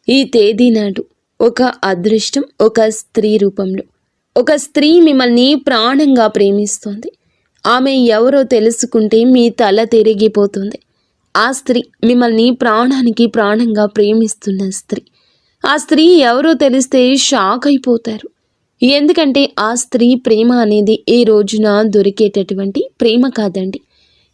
ఈ తేదీ నాడు ఒక అదృష్టం ఒక స్త్రీ రూపంలో ఒక స్త్రీ మిమ్మల్ని ప్రాణంగా ప్రేమిస్తోంది. ఆమె ఎవరో తెలుసుకుంటే మీ తల తిరిగిపోతుంది. ఆ స్త్రీ మిమ్మల్ని ప్రాణానికి ప్రాణంగా ప్రేమిస్తున్న స్త్రీ. ఆ స్త్రీ ఎవరో తెలిస్తే షాక్ అయిపోతారు. ఎందుకంటే ఆ స్త్రీ ప్రేమ అనేది ఈ రోజున దొరికేటటువంటి ప్రేమ కాదండి.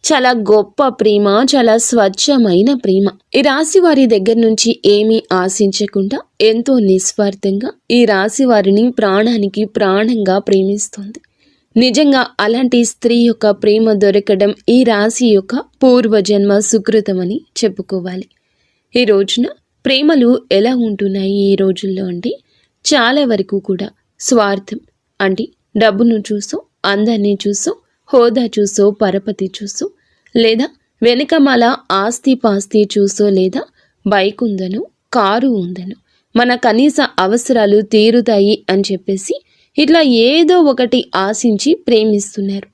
చాలా గొప్ప ప్రేమ, చాలా స్వచ్ఛమైన ప్రేమ. ఈ రాశి వారి దగ్గర నుంచి ఏమీ ఆశించకుండా ఎంతో నిస్వార్థంగా ఈ రాశి వారిని ప్రాణానికి ప్రాణంగా ప్రేమిస్తుంది. నిజంగా అలాంటి స్త్రీ యొక్క ప్రేమ దొరకడం ఈ రాశి యొక్క పూర్వజన్మ సుకృతమని చెప్పుకోవాలి. ఈ రోజున ప్రేమలు ఎలా ఉంటున్నాయి ఈ రోజుల్లో అంటే చాలా వరకు కూడా స్వార్థం అంటే డబ్బును చూసో, అందాన్ని చూసో, హోదా చూసో, పరపతి చూసో, లేదా వెనుకమాల ఆస్తి పాస్తి చూసో, లేదా బైక్ ఉందనో, కారు ఉందనో, మన కనీస అవసరాలు తీరుతాయి అని చెప్పేసి ఇట్లా ఏదో ఒకటి ఆశించి ప్రేమిస్తున్నారు.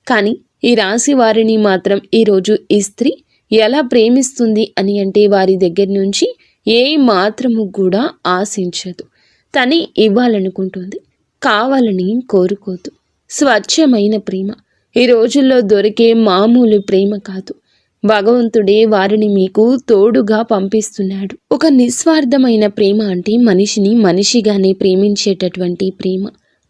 కానీ ఈ రాశి వారిని మాత్రం ఈరోజు ఈ స్త్రీ ఎలా ప్రేమిస్తుంది అని అంటే వారి దగ్గర నుంచి ఏ మాత్రము కూడా ఆశించదు. తనే ఇవ్వాలనుకుంటుంది, కావాలని కోరుకోదు. స్వచ్ఛమైన ప్రేమ ఈ రోజుల్లో దొరికే మామూలు ప్రేమ కాదు. భగవంతుడే వారిని మీకు తోడుగా పంపిస్తున్నాడు. ఒక నిస్వార్థమైన ప్రేమ అంటే మనిషిని మనిషిగానే ప్రేమించేటటువంటి ప్రేమ.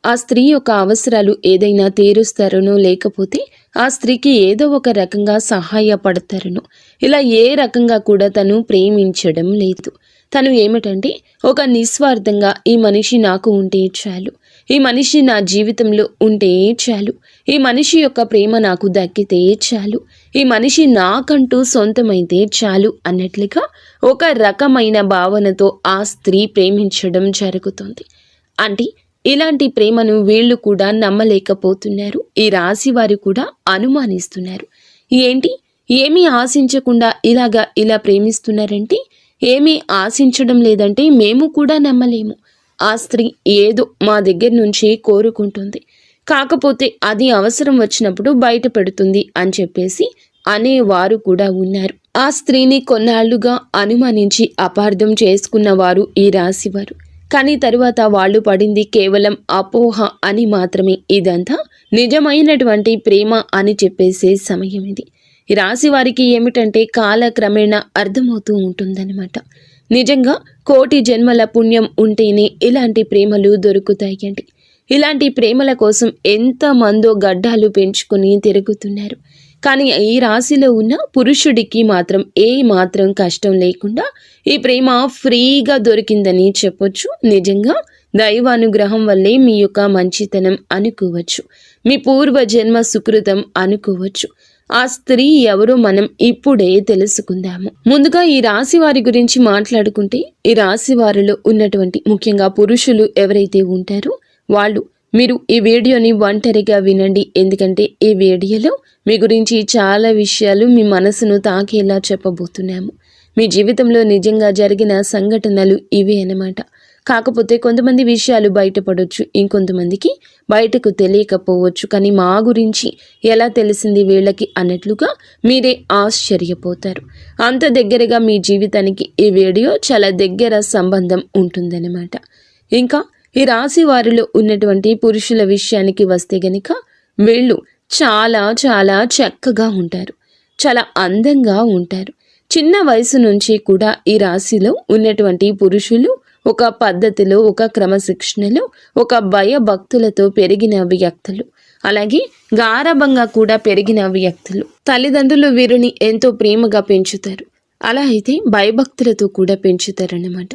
ఆ స్త్రీ యొక్క అవసరాలు ఏదైనా తీరుస్తారనో, లేకపోతే ఆ స్త్రీకి ఏదో ఒక రకంగా సహాయపడతారనో, ఇలా ఏ రకంగా కూడా తను ప్రేమించడం లేదు. తను ఏమిటంటే ఒక నిస్వార్థంగా ఈ మనిషి నాకు ఉంటే చాలు, ఈ మనిషి నా జీవితంలో ఉంటే చాలు, ఈ మనిషి యొక్క ప్రేమ నాకు దక్కితే చాలు, ఈ మనిషి నాకంటూ సొంతమైతే చాలు అన్నట్లుగా ఒక రకమైన భావనతో ఆ స్త్రీ ప్రేమించడం జరుగుతుంది. అంటే ఇలాంటి ప్రేమను వీళ్ళు కూడా నమ్మలేకపోతున్నారు. ఈ రాశి వారు కూడా అనుమానిస్తున్నారు. ఏంటి, ఏమీ ఆశించకుండా ఇలా ప్రేమిస్తున్నారంటే, ఏమీ ఆశించడం లేదంటే మేము కూడా నమ్మలేము. ఆ స్త్రీ ఏదో మా దగ్గర నుంచి కోరుకుంటుంది, కాకపోతే అది అవసరం వచ్చినప్పుడు బయట పెడుతుంది అని చెప్పేసి అనేవారు కూడా ఉన్నారు. ఆ స్త్రీని కొన్నాళ్లుగా అనుమానించి అపార్థం చేసుకున్నవారు ఈ రాశివారు. కానీ తరువాత వాళ్ళు పడింది కేవలం అపోహ అని మాత్రమే. ఇదంతా నిజమైనటువంటి ప్రేమ అని చెప్పేసే సమయం ఇది. ఈ రాశి వారికి ఏమిటంటే కాలక్రమేణా అర్థమవుతూ ఉంటుందన్నమాట. నిజంగా కోటి జన్మల పుణ్యం ఉంటేనే ఇలాంటి ప్రేమలు దొరుకుతాయి అండి. ఇలాంటి ప్రేమల కోసం ఎంతమందో గడ్డాలు పెంచుకొని తిరుగుతున్నారు. కానీ ఈ రాశిలో ఉన్న పురుషుడికి మాత్రం ఏ మాత్రం కష్టం లేకుండా ఈ ప్రేమ ఫ్రీగా దొరికిందని చెప్పొచ్చు. నిజంగా దైవానుగ్రహం వల్లే మీ యొక్క మంచితనం అనుకోవచ్చు, మీ పూర్వజన్మ సుకృతం అనుకోవచ్చు. ఆ స్త్రీ ఎవరో మనం ఇప్పుడే తెలుసుకుందాము. ముందుగా ఈ రాశి వారి గురించి మాట్లాడుకుంటే, ఈ రాశి వారిలో ఉన్నటువంటి ముఖ్యంగా పురుషులు ఎవరైతే ఉంటారో మీరు ఈ వీడియోని ఒంటరిగా వినండి. ఎందుకంటే ఈ వీడియోలో మీ గురించి చాలా విషయాలు మీ మనసును తాకేలా చెప్పబోతున్నాము. మీ జీవితంలో నిజంగా జరిగిన సంఘటనలు ఇవే అన్నమాట. కాకపోతే కొంతమంది విషయాలు బయటపడవచ్చు, ఇంకొంతమందికి బయటకు తెలియకపోవచ్చు. కానీ మా గురించి ఎలా తెలిసింది వీళ్ళకి అన్నట్లుగా మీరే ఆశ్చర్యపోతారు. అంత దగ్గరగా మీ జీవితానికి ఈ వీడియో చాలా దగ్గర సంబంధం ఉంటుందన్నమాట. ఇంకా ఈ రాశి వారిలో ఉన్నటువంటి పురుషుల విషయానికి వస్తే గనుక వీళ్ళు చాలా చాలా చక్కగా ఉంటారు, చాలా అందంగా ఉంటారు. చిన్న వయసు నుంచి కూడా ఈ రాశిలో ఉన్నటువంటి పురుషులు ఒక పద్ధతిలో, ఒక క్రమశిక్షణలో, ఒక భయభక్తులతో పెరిగిన వ్యక్తులు, అలాగే గారాబంగా కూడా పెరిగిన వ్యక్తులు. తల్లిదండ్రులు వీరిని ఎంతో ప్రేమగా పెంచుతారు, అలా అయితే భయభక్తులతో కూడా పెంచుతారన్నమాట.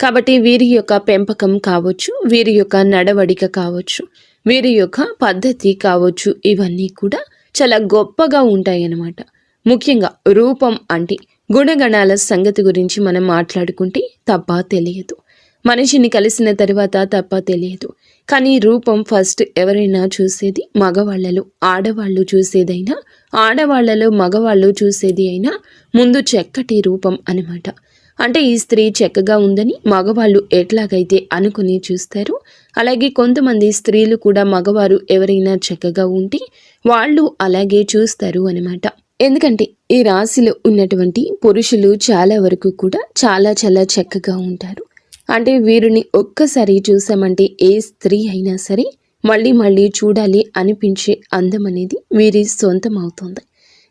కాబట్టి వీరి యొక్క పెంపకం కావచ్చు, వీరి యొక్క నడవడిక కావచ్చు, వీరి యొక్క పద్ధతి కావచ్చు, ఇవన్నీ కూడా చాలా గొప్పగా ఉంటాయి అన్నమాట. ముఖ్యంగా రూపం అంటే గుణగణాల సంగతి గురించి మనం మాట్లాడుకుంటే తప్ప తెలియదు. మనిషిని కలిసిన తర్వాత తప్ప తెలియదు. కానీ రూపం ఫస్ట్ ఎవరైనా చూసేది మగవాళ్లలో. ఆడవాళ్ళు చూసేదైనా, ఆడవాళ్లలో మగవాళ్ళు చూసేది అయినా ముందు చక్కటి రూపం అన్నమాట. అంటే ఈ స్త్రీ చక్కగా ఉందని మగవాళ్ళు ఎట్లాగైతే అనుకుని చూస్తారు, అలాగే కొంతమంది స్త్రీలు కూడా మగవారు ఎవరైనా చక్కగా ఉంటే వాళ్ళు అలాగే చూస్తారు అన్నమాట. ఎందుకంటే ఈ రాశిలో ఉన్నటువంటి పురుషులు చాలా వరకు కూడా చాలా చాలా చక్కగా ఉంటారు. అంటే వీరిని ఒక్కసారి చూసామంటే ఏ స్త్రీ అయినా సరే మళ్ళీ మళ్ళీ చూడాలి అనిపించే అందం అనేది వీరి సొంతం అవుతుంది.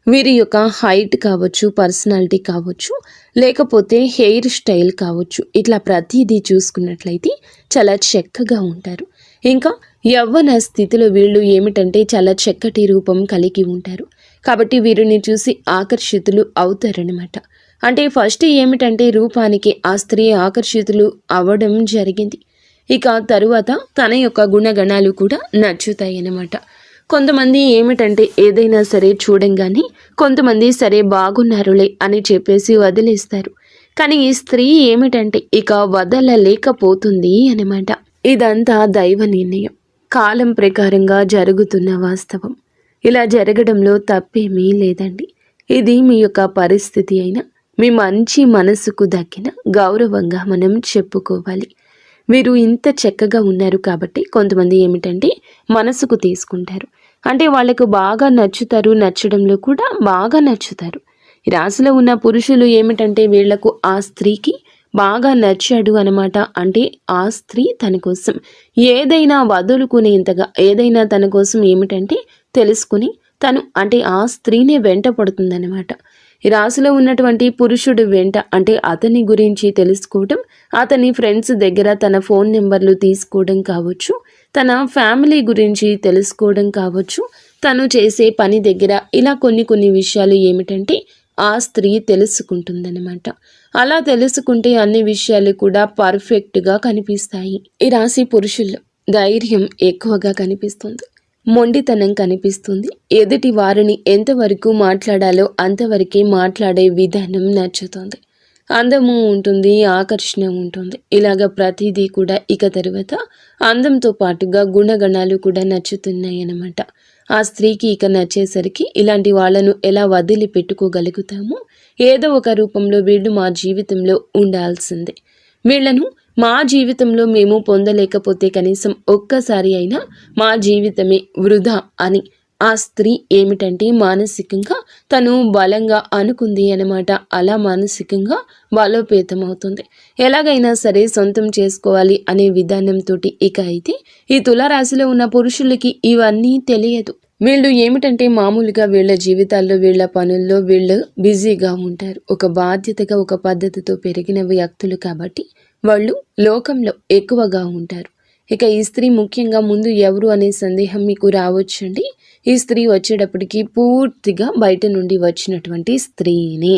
వీరి యొక్క హైట్ కావచ్చు, పర్సనాలిటీ కావచ్చు, లేకపోతే హెయిర్ స్టైల్ కావచ్చు, ఇట్లా ప్రతిదీ చూసుకున్నట్లయితే చాలా చక్కగా ఉంటారు. ఇంకా యవ్వన స్థితిలో వీళ్ళు ఏమిటంటే చాలా చక్కటి రూపం కలిగి ఉంటారు. కాబట్టి వీరిని చూసి ఆకర్షితులు అవుతారనమాట. అంటే ఫస్ట్ ఏమిటంటే రూపానికి ఆ స్త్రీ ఆకర్షితులు అవ్వడం జరిగింది. ఇక తరువాత తన యొక్క గుణగణాలు కూడా నచ్చుతాయి అన్నమాట. కొంతమంది ఏమిటంటే ఏదైనా సరే చూడంగానే కొంతమంది సరే బాగున్నారులే అని చెప్పేసి వదిలేస్తారు. కానీ ఈ స్త్రీ ఏమిటంటే ఇక వదలలేకపోతుంది అన్నమాట. ఇదంతా దైవ నిర్ణయం, కాలం ప్రకారంగా జరుగుతున్న వాస్తవం. ఇలా జరగడంలో తప్పేమీ లేదండి. ఇది మీ యొక్క పరిస్థితి అయినా మీ మంచి మనసుకు దక్కిన గౌరవంగా మనం చెప్పుకోవాలి. వీరు ఇంత చక్కగా ఉన్నారు కాబట్టి కొంతమంది ఏమిటంటే మనసుకు తీసుకుంటారు. అంటే వాళ్ళకు బాగా నచ్చుతారు, నచ్చడంలో కూడా బాగా నచ్చుతారు. ఈ రాశిలో ఉన్న పురుషులు ఏమిటంటే వీళ్లకు ఆ స్త్రీకి బాగా నచ్చాడు అనమాట. అంటే ఆ స్త్రీ తన కోసం ఏదైనా వదులుకునేంతగా, ఏదైనా తన కోసం ఏమిటంటే తెలుసుకుని తను అంటే ఆ స్త్రీనే వెంట పడుతుందన్నమాట. ఈ రాశిలో ఉన్నటువంటి పురుషుడు వెంట అంటే అతని గురించి తెలుసుకోవడం, అతని ఫ్రెండ్స్ దగ్గర తన ఫోన్ నెంబర్లు తీసుకోవడం కావచ్చు, తన ఫ్యామిలీ గురించి తెలుసుకోవడం కావచ్చు, తను చేసే పని దగ్గర ఇలా కొన్ని విషయాలు ఏమిటంటే ఆ స్త్రీ తెలుసుకుంటుందన్నమాట. అలా తెలుసుకుంటే అన్ని విషయాలు కూడా పర్ఫెక్ట్గా కనిపిస్తాయి. ఈ రాశి పురుషుల్లో ధైర్యం ఎక్కువగా కనిపిస్తుంది, మొండితనం కనిపిస్తుంది. ఎదుటి వారిని ఎంతవరకు మాట్లాడాలో అంతవరకే మాట్లాడే విధానం నచ్చుతుంది. అందము ఉంటుంది, ఆకర్షణ ఉంటుంది. ఇలాగ ప్రతిదీ కూడా ఇక తరువాత అందంతో పాటుగా గుణగణాలు కూడా నచ్చుతున్నాయి అన్నమాట. ఆ స్త్రీకి ఇక నచ్చేసరికి ఇలాంటి వాళ్ళను ఎలా వదిలిపెట్టుకోగలుగుతామో, ఏదో ఒక రూపంలో వీళ్ళు మా జీవితంలో ఉండాల్సిందే. వీళ్లను మా జీవితంలో మేము పొందలేకపోతే కనీసం ఒక్కసారి అయినా మా జీవితమే వృధా అని ఆ స్త్రీ ఏమిటంటే మానసికంగా తను బలంగా అనుకుంది అన్నమాట. అలా మానసికంగా బలోపేతం అవుతుంది. ఎలాగైనా సరే సొంతం చేసుకోవాలి అనే విధానంతో ఇక అయితే ఈ తులారాశిలో ఉన్న పురుషులకి ఇవన్నీ తెలియదు. వీళ్ళు ఏమిటంటే మామూలుగా వీళ్ళ జీవితాల్లో, వీళ్ళ పనుల్లో వీళ్ళు బిజీగా ఉంటారు. ఒక బాధ్యతగా, ఒక పద్ధతితో పెరిగిన వ్యక్తులు కాబట్టి వాళ్ళు లోకంలో ఎక్కువగా ఉంటారు. ఇక ఈ స్త్రీ ముఖ్యంగా ముందు ఎవరు అనే సందేహం మీకు రావచ్చండి. ఈ స్త్రీ వచ్చేటప్పటికి పూర్తిగా బయట నుండి వచ్చినటువంటి స్త్రీని,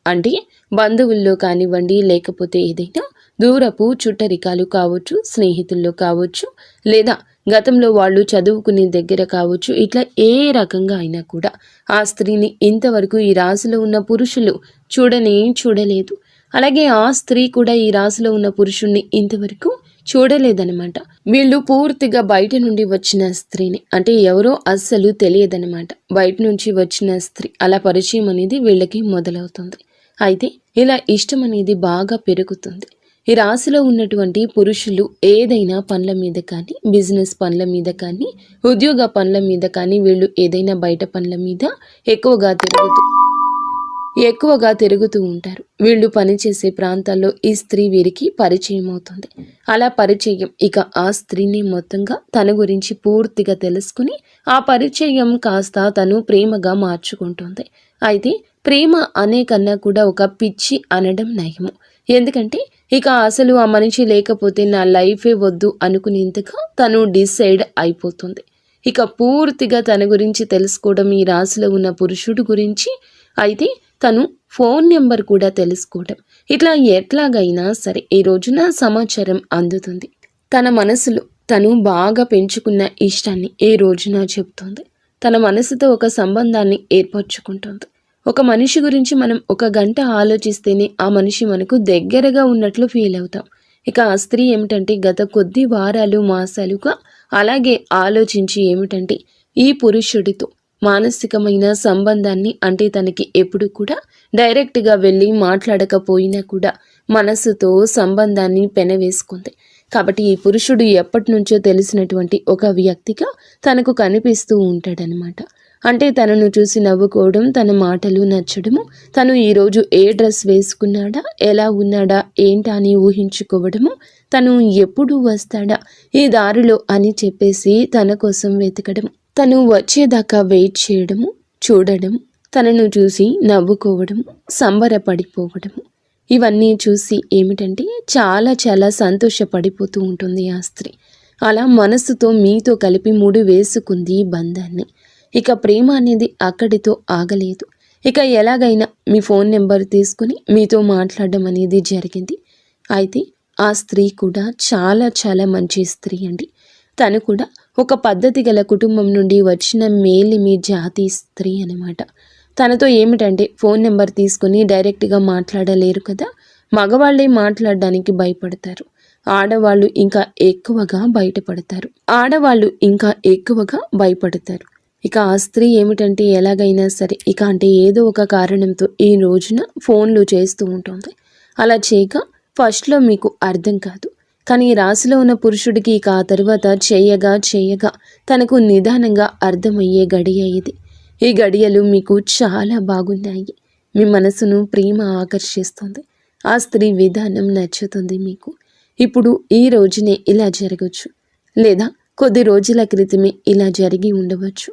అంటే బంధువుల్లో కానివ్వండి, లేకపోతే ఏదైనా దూరపు చుట్టరికాలు కావచ్చు, స్నేహితుల్లో కావచ్చు, లేదా గతంలో వాళ్ళు చదువుకునే దగ్గర కావచ్చు, ఇట్లా ఏ రకంగా అయినా కూడా ఆ స్త్రీని ఇంతవరకు ఈ రాశిలో ఉన్న పురుషులు చూడలేదు. అలాగే ఆ స్త్రీ కూడా ఈ రాశిలో ఉన్న పురుషుణ్ణి ఇంతవరకు చూడలేదనమాట. వీళ్ళు పూర్తిగా బయట నుండి వచ్చిన స్త్రీని, అంటే ఎవరో అస్సలు తెలియదనమాట. బయట నుంచి వచ్చిన స్త్రీ అలా పరిచయం అనేది వీళ్ళకి మొదలవుతుంది. అయితే ఇలా ఇష్టం అనేది బాగా పెరుగుతుంది. ఈ రాశిలో ఉన్నటువంటి పురుషులు ఏదైనా పనుల మీద కానీ, బిజినెస్ పనుల మీద కానీ, ఉద్యోగ పనుల మీద కానీ, వీళ్ళు ఏదైనా బయట పనుల మీద ఎక్కువగా తిరుగుతూ ఉంటారు. వీళ్ళు పనిచేసే ప్రాంతాల్లో ఈ స్త్రీ వీరికి పరిచయం అవుతుంది. అలా పరిచయం ఇక ఆ స్త్రీని మొత్తంగా తన గురించి పూర్తిగా తెలుసుకుని ఆ పరిచయం కాస్త తను ప్రేమగా మార్చుకుంటుంది. అయితే ప్రేమ అనే కన్నా కూడా ఒక పిచ్చి అనడం నయము. ఎందుకంటే ఇక అసలు ఆ మనిషి లేకపోతే నా లైఫే వద్దు అనుకునేంతగా తను డిసైడ్ అయిపోతుంది. ఇక పూర్తిగా తన గురించి తెలుసుకోవడం ఈ రాశిలో ఉన్న పురుషుడు గురించి, అయితే తను ఫోన్ నెంబర్ కూడా తెలుసుకోవడం, ఇట్లా ఎట్లాగైనా సరే ఈ రోజున సమాచారం అందుతుంది. తన మనసులో తను బాగా పెంచుకున్న ఇష్టాన్ని ఏ రోజున చెప్తుంది. తన మనసుతో ఒక సంబంధాన్ని ఏర్పరచుకుంటుంది. ఒక మనిషి గురించి మనం ఒక గంట ఆలోచిస్తేనే ఆ మనిషి మనకు దగ్గరగా ఉన్నట్లు ఫీల్ అవుతాం. ఇక ఆ స్త్రీ ఏమిటంటే గత కొద్ది వారాలు, మాసాలుగా అలాగే ఆలోచించి ఏమిటంటే ఈ పురుషుడితో మానసికమైన సంబంధాన్ని, అంటే తనకి ఎప్పుడు కూడా డైరెక్ట్గా వెళ్ళి మాట్లాడకపోయినా కూడా మనసుతో సంబంధాన్ని పెనవేసుకుంది. కాబట్టి ఈ పురుషుడు ఎప్పటి నుంచో తెలిసినటువంటి ఒక వ్యక్తిగా తనకు కనిపిస్తూ ఉంటాడనమాట. అంటే తనను చూసి నవ్వుకోవడం, తన మాటలు నచ్చడము, తను ఈరోజు ఏ డ్రెస్ వేసుకున్నాడా, ఎలా ఉన్నాడా, ఏంటా అని ఊహించుకోవడము, తను ఎప్పుడు వస్తాడా ఈ దారిలో అని చెప్పేసి తన కోసం వెతకడము, తను వచ్చేదాకా వెయిట్ చేయడము, చూడడము, తనను చూసి నవ్వుకోవడము, సంబరపడిపోవడము, ఇవన్నీ చూసి ఏమిటంటే చాలా చాలా సంతోషపడిపోతూ ఉంటుంది ఆ స్త్రీ. అలా మనసుతో మీతో కలిపి ముడి వేసుకుంది ఈ బంధాన్ని. ఇక ప్రేమ అనేది అక్కడితో ఆగలేదు. ఇక ఎలాగైనా మీ ఫోన్ నెంబర్ తీసుకుని మీతో మాట్లాడడం అనేది జరిగింది. అయితే ఆ స్త్రీ కూడా చాలా చాలా మంచి స్త్రీ అండి. తను కూడా ఒక పద్ధతి గల కుటుంబం నుండి వచ్చిన మేలిమి జాతి స్త్రీ అనమాట. తనతో ఏమిటంటే ఫోన్ నెంబర్ తీసుకొని డైరెక్ట్గా మాట్లాడలేరు కదా, మగవాళ్ళే మాట్లాడడానికి భయపడతారు, ఆడవాళ్ళు ఇంకా ఎక్కువగా భయపడతారు. ఇక ఆ స్త్రీ ఏమిటంటే ఎలాగైనా సరే ఇక అంటే ఏదో ఒక కారణంతో ఈ రోజున ఫోన్లు చేస్తూ ఉంటుంది. అలా చేయక ఫస్ట్లో మీకు అర్థం కాదు, కానీ రాశిలో ఉన్న పురుషుడికి ఇక ఆ తర్వాత చేయగా తనకు నిదానంగా అర్థమయ్యే గడియ ఇది. ఈ గడియలు మీకు చాలా బాగున్నాయి. మీ మనసును ప్రేమ ఆకర్షిస్తుంది. ఆ స్త్రీ విధానం నచ్చుతుంది మీకు. ఇప్పుడు ఈ రోజునే ఇలా జరగచ్చు, లేదా కొద్ది రోజుల క్రితమే ఇలా జరిగి ఉండవచ్చు.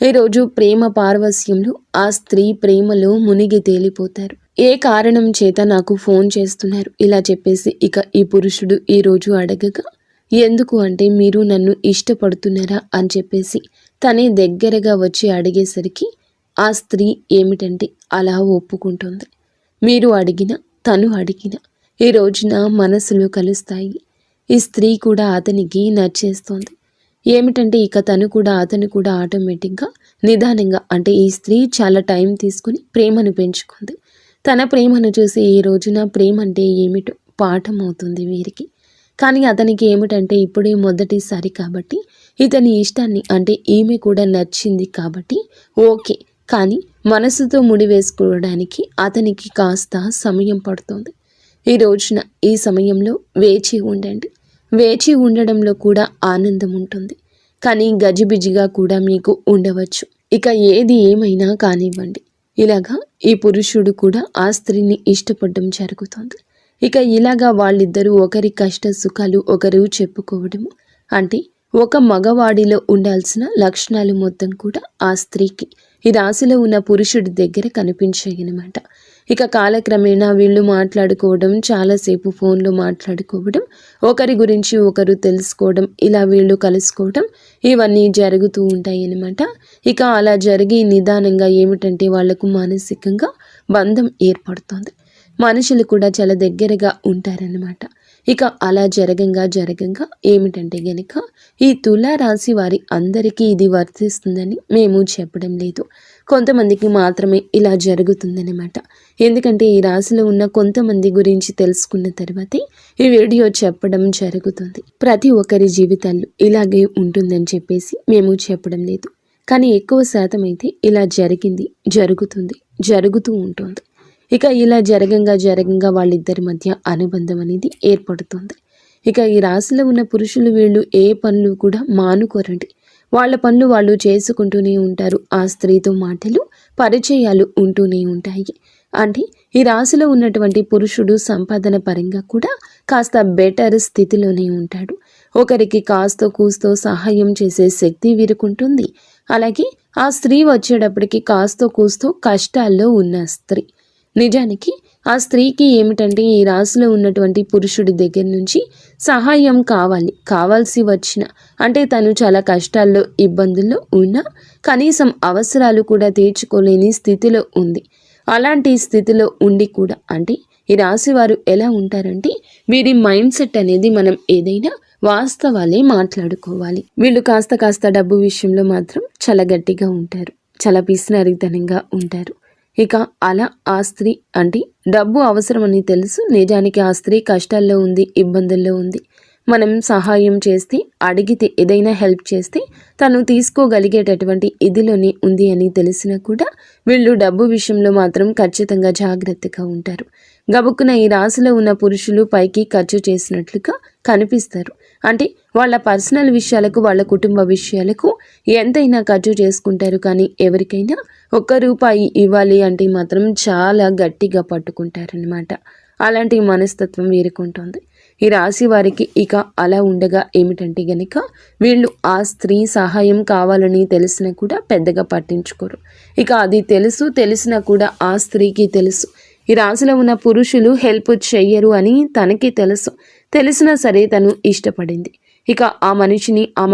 ఈరోజు ప్రేమ పారవస్యంలో ఆ స్త్రీ ప్రేమలో మునిగి తేలిపోతారు. ఏ కారణం చేత నాకు ఫోన్ చేస్తున్నారు ఇలా చెప్పేసి ఇక ఈ పురుషుడు ఈరోజు అడగగా, ఎందుకు అంటే మీరు నన్ను ఇష్టపడుతున్నారా అని చెప్పేసి తనే దగ్గరగా వచ్చి అడిగేసరికి ఆ స్త్రీ ఏమిటంటే అలా ఒప్పుకుంటుంది. మీరు అడిగినా తను అడిగినా ఈ రోజున మనసులు కలుస్తాయి. ఈ స్త్రీ కూడా అతనికి నచ్చేస్తోంది. ఏమిటంటే ఇక తను కూడా అతను కూడా ఆటోమేటిక్గా నిదానంగా అంటే ఈ స్త్రీ చాలా టైం తీసుకుని ప్రేమను పెంచుకుంది. తన ప్రేమను చూసి ఈ రోజున ప్రేమ అంటే ఏమిటో పాఠం అవుతుంది వీరికి. కానీ అతనికి ఏమిటంటే ఇప్పుడే మొదటిసారి కాబట్టి ఇతని ఇష్టాన్ని అంటే ఈమె కూడా నచ్చింది కాబట్టి ఓకే, కానీ మనసుతో ముడివేసుకోవడానికి అతనికి కాస్త సమయం పడుతుంది. ఈ రోజున ఈ సమయంలో వేచి ఉండండి. వేచి ఉండడంలో కూడా ఆనందం ఉంటుంది, కానీ గజిబిజిగా కూడా మీకు ఉండవచ్చు. ఇక ఏది ఏమైనా కానివ్వండి, ఇలాగా ఈ పురుషుడు కూడా ఆ స్త్రీని ఇష్టపడడం జరుగుతుంది. ఇక ఇలాగా వాళ్ళిద్దరూ ఒకరి కష్ట సుఖాలు ఒకరు చెప్పుకోవడము, అంటే ఒక మగవాడిలో ఉండాల్సిన లక్షణాలు మొత్తం కూడా ఆ స్త్రీకి ఈ రాశిలో ఉన్న పురుషుడి దగ్గర కనిపించాయన్నమాట. ఇక కాలక్రమేణా వీళ్ళు మాట్లాడుకోవడం, చాలాసేపు ఫోన్లో మాట్లాడుకోవడం, ఒకరి గురించి ఒకరు తెలుసుకోవడం, ఇలా వీళ్ళు కలుసుకోవడం, ఇవన్నీ జరుగుతూ ఉంటాయి అన్నమాట. ఇక అలా జరిగి నిదానంగా ఏమిటంటే వాళ్లకు మానసికంగా బంధం ఏర్పడుతుంది. మనుషులు కూడా చాలా దగ్గరగా ఉంటారన్నమాట. ఇక అలా జరగంగా ఏమిటంటే గనక ఈ తులారాశి వారి అందరికీ ఇది వర్తిస్తుందని మేము చెప్పడం లేదు, కొంతమందికి మాత్రమే ఇలా జరుగుతుందన్నమాట. ఎందుకంటే ఈ రాశిలో ఉన్న కొంతమంది గురించి తెలుసుకున్న తర్వాతే ఈ వీడియో చెప్పడం జరుగుతుంది. ప్రతి ఒక్కరి జీవితాల్లో ఇలాగే ఉంటుందని చెప్పేసి మేము చెప్పడం లేదు, కానీ ఎక్కువ శాతం అయితే ఇలా జరుగుతూ ఉంటుంది. ఇక ఇలా జరగంగా వాళ్ళిద్దరి మధ్య అనుబంధం అనేది ఏర్పడుతుంది. ఇక ఈ రాశిలో ఉన్న పురుషులు వీళ్ళు ఏ పనులు కూడా మానుకోరండి. వాళ్ళ పనులు వాళ్ళు చేసుకుంటూనే ఉంటారు. ఆ స్త్రీతో మాటలు పరిచయాలు ఉంటూనే ఉంటాయి. అంటే ఈ రాశిలో ఉన్నటువంటి పురుషుడు సంపాదన పరంగా కూడా కాస్త బెటర్ స్థితిలోనే ఉంటాడు. ఒకరికి కాస్తో కూస్తో సహాయం చేసే శక్తి వీరుకుంటుంది. అలాగే ఆ స్త్రీ వచ్చేటప్పటికి కాస్తో కూస్తో కష్టాల్లో ఉన్న స్త్రీ. నిజానికి ఆ స్త్రీకి ఏమిటంటే ఈ రాశిలో ఉన్నటువంటి పురుషుడి దగ్గర నుంచి సహాయం కావాల్సి వచ్చిన, అంటే తను చాలా కష్టాల్లో ఇబ్బందుల్లో ఉన్నా కనీసం అవసరాలు కూడా తీర్చుకోలేని స్థితిలో ఉంది. అలాంటి స్థితిలో ఉండి కూడా అంటే ఈ రాశి వారు ఎలా ఉంటారంటే వీరి మైండ్ సెట్ అనేది మనం ఏదైనా వాస్తవాలే మాట్లాడుకోవాలి. వీళ్ళు కాస్త డబ్బు విషయంలో మాత్రం చాలా గట్టిగా ఉంటారు, చాలా పిసినారితనంగా ఉంటారు. ఇక అలా ఆ స్త్రీ అంటే డబ్బు అవసరమని తెలుసు, నిజానికి ఆ స్త్రీ కష్టాల్లో ఉంది, ఇబ్బందుల్లో ఉంది. మనం సహాయం చేస్తే, అడిగితే, ఏదైనా హెల్ప్ చేస్తే తను తీసుకోగలిగేటటువంటి ఇదిలోనే ఉంది అని తెలిసినా కూడా వీళ్ళు డబ్బు విషయంలో మాత్రం ఖచ్చితంగా జాగ్రత్తగా ఉంటారు. గబుక్కున ఈ రాశిలో ఉన్న పురుషులు పైకి ఖర్చు చేసినట్లుగా కనిపిస్తారు. అంటే వాళ్ళ పర్సనల్ విషయాలకు, వాళ్ళ కుటుంబ విషయాలకు ఎంతైనా ఖర్చు చేసుకుంటారు. కానీ ఎవరికైనా ₹1 ఇవ్వాలి అంటే మాత్రం చాలా గట్టిగా పట్టుకుంటారనమాట. అలాంటి మనస్తత్వం వీరికుంటుంది. ఈ రాశి వారికి ఇక అలా ఉండగా ఏమిటంటే గనక వీళ్ళు ఆ స్త్రీ సహాయం కావాలని తెలిసినా కూడా పెద్దగా పట్టించుకోరు. ఇక అది తెలిసినా కూడా ఆ స్త్రీకి తెలుసు ఈ రాశిలో ఉన్న పురుషులు హెల్ప్ చెయ్యరు అని తనకి తెలిసినా సరే తను ఇష్టపడింది ఇక ఆ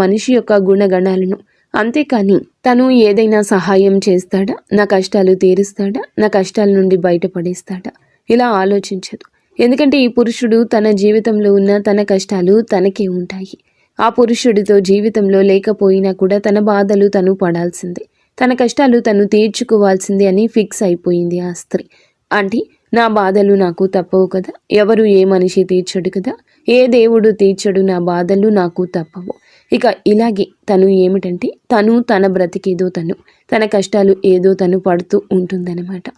మనిషి యొక్క గుణగణాలను. అంతేకాని తను ఏదైనా సహాయం చేస్తాడా, నా కష్టాలు తీరుస్తాడా, నా కష్టాల నుండి బయటపడేస్తాడా ఇలా ఆలోచించదు. ఎందుకంటే ఈ పురుషుడు తన జీవితంలో ఉన్న తన కష్టాలు తనకే ఉంటాయి. ఆ పురుషుడితో జీవితంలో లేకపోయినా కూడా తన బాధలు తను పడాల్సిందే, తన కష్టాలు తను తీర్చుకోవాల్సిందే అని ఫిక్స్ అయిపోయింది ఆ స్త్రీ. అంటే నా బాధలు నాకు తప్పవు కదా, ఎవరు ఏ మనిషి తీర్చడు కదా, ఏ దేవుడు తీర్చడు నా బాధలు నాకు తప్పవు. ఇక ఇలాగే తను ఏమిటంటే తను తన బ్రతికేదో తన కష్టాలు ఏదో తను పడుతూ ఉంటుందన్నమాట.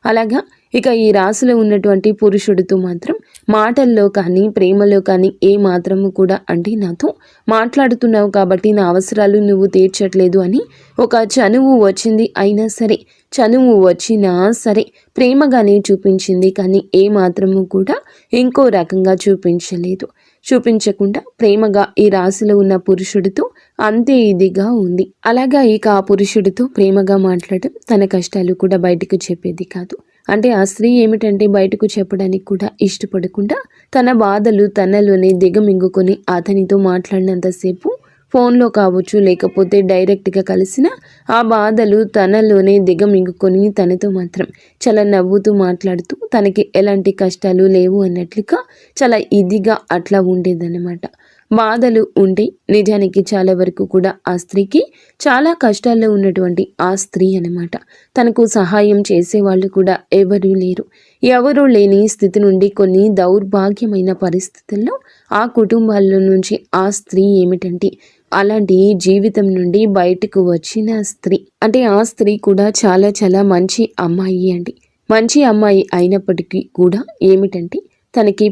అలాగా ఇక ఈ రాశిలో ఉన్నటువంటి పురుషుడితో మాత్రం మాటల్లో కానీ ప్రేమలో కానీ ఏ మాత్రము కూడా అంటే నాతో మాట్లాడుతున్నావు కాబట్టి నా అవసరాలు నువ్వు తీర్చట్లేదు అని ఒక చనువు వచ్చినా సరే ప్రేమగానే చూపించింది. కానీ ఏ మాత్రము కూడా ఇంకో రకంగా చూపించకుండా ప్రేమగా ఈ రాశిలో ఉన్న పురుషుడితో అంతే ఇదిగా ఉంది. అలాగా ఇక ఆ పురుషుడితో ప్రేమగా మాట్లాడటం, తన కష్టాలు కూడా బయటకు చెప్పేది కాదు. అంటే ఆ స్త్రీ ఏమిటంటే బయటకు చెప్పడానికి కూడా ఇష్టపడకుండా తన బాధలు తనలోనే దిగమింగుకొని అతనితో మాట్లాడినంతసేపు ఫోన్లో కావచ్చు లేకపోతే డైరెక్ట్గా కలిసిన ఆ బాధలు తనలోనే దిగమింగుకొని తనతో మాత్రం చాలా నవ్వుతూ మాట్లాడుతూ తనకి ఎలాంటి కష్టాలు లేవు అన్నట్లుగా చాలా ఇదిగా అట్లా ఉండేదన్నమాట. బాధలు ఉంటే నిజానికి చాలా వరకు కూడా ఆ స్త్రీకి చాలా కష్టాల్లో ఉన్నటువంటి ఆ స్త్రీ అన్నమాట. తనకు సహాయం చేసేవాళ్ళు కూడా ఎవరూ లేని స్థితి నుండి కొన్ని దౌర్భాగ్యమైన పరిస్థితుల్లో ఆ కుటుంబాల నుంచి ఆ స్త్రీ ఏమిటంటే అలాంటి జీవితం నుండి బయటకు వచ్చిన స్త్రీ. అంటే ఆ స్త్రీ కూడా చాలా చాలా మంచి అమ్మాయి అయినప్పటికీ కూడా ఏమిటంటే తనకి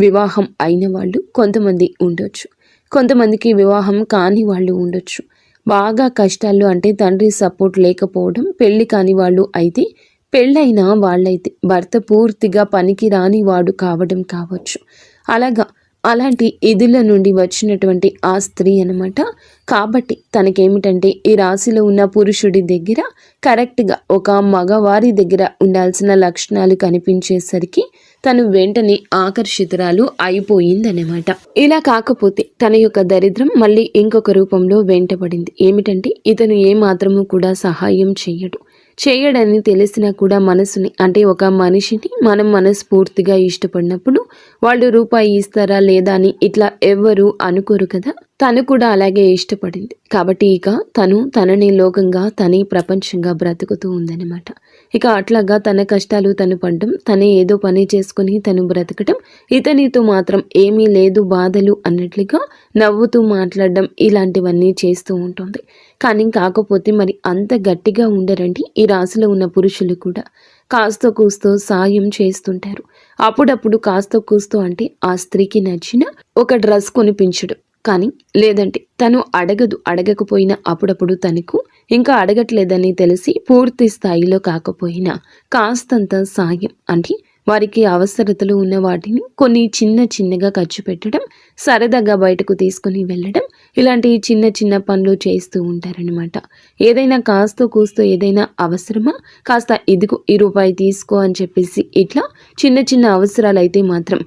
వివాహం అయిన వాళ్ళు కొంతమంది ఉండొచ్చు, కొంతమందికి వివాహం కాని వాళ్ళు ఉండొచ్చు. బాగా కష్టాల్లో అంటే తండ్రి సపోర్ట్ లేకపోవడం, పెళ్లి కాని వాళ్ళు అయితే, పెళ్ళైన వాళ్ళైతే భర్త పూర్తిగా పనికి రాని వాడు కావడం కావచ్చు. అలాంటి ఇదుల నుండి వచ్చినటువంటి ఆ స్త్రీ అన్నమాట. కాబట్టి తనకేమిటంటే ఈ రాశిలో ఉన్న పురుషుడి దగ్గర కరెక్ట్గా ఒక మగవారి దగ్గర ఉండాల్సిన లక్షణాలు కనిపించేసరికి తను వెంటనే ఆకర్షితురాలు అయిపోయిందన్నమాట. ఇలా కాకపోతే తన యొక్క దరిద్రం మళ్ళీ ఇంకొక రూపంలో వెంటబడింది. ఏమిటంటే ఇతను ఏమాత్రము కూడా సహాయం చేయడని తెలిసినా కూడా మనసుని అంటే ఒక మనిషిని మనం మనస్ఫూర్తిగా ఇష్టపడినప్పుడు వాళ్ళు రూపాయి ఇస్తారా లేదా అని ఇట్లా ఎవ్వరూ అనుకోరు కదా. తను కూడా అలాగే ఇష్టపడింది కాబట్టి ఇక తనని లోకంగా తనే ప్రపంచంగా బ్రతుకుతూ ఉందన్నమాట. ఇక అట్లాగా తన కష్టాలు తను పడడం, తనే ఏదో పని చేసుకుని తను బ్రతకటం, ఇతనితో మాత్రం ఏమీ లేదు బాధలు అన్నట్లుగా నవ్వుతూ మాట్లాడడం ఇలాంటివన్నీ చేస్తూ ఉంటుంది. కానీ కాకపోతే మరి అంత గట్టిగా ఉండరండి ఈ రాశిలో ఉన్న పురుషులు కూడా. కాస్తో కూస్తో సాయం చేస్తుంటారు. అప్పుడప్పుడు కాస్తో కూస్తో అంటే ఆ స్త్రీకి నచ్చిన ఒక డ్రెస్ కొనిపించడం కానీ, లేదంటే తను అడగకపోయినా అప్పుడప్పుడు తనకు ఇంకా అడగట్లేదని తెలిసి పూర్తి స్థాయిలో కాకపోయినా కాస్తంత సాయం అంటే వారికి అవసరతలు ఉన్న వాటిని కొన్ని చిన్నగా ఖర్చు పెట్టడం, సరదాగా బయటకు తీసుకుని వెళ్ళడం, ఇలాంటి చిన్న పనులు చేస్తూ ఉంటారనమాట. ఏదైనా కాస్తో కూస్తో ఏదైనా అవసరమా, కాస్త ఇదిగో ₹1 తీసుకో అని చెప్పేసి ఇట్లా చిన్న అవసరాలు అయితే మాత్రం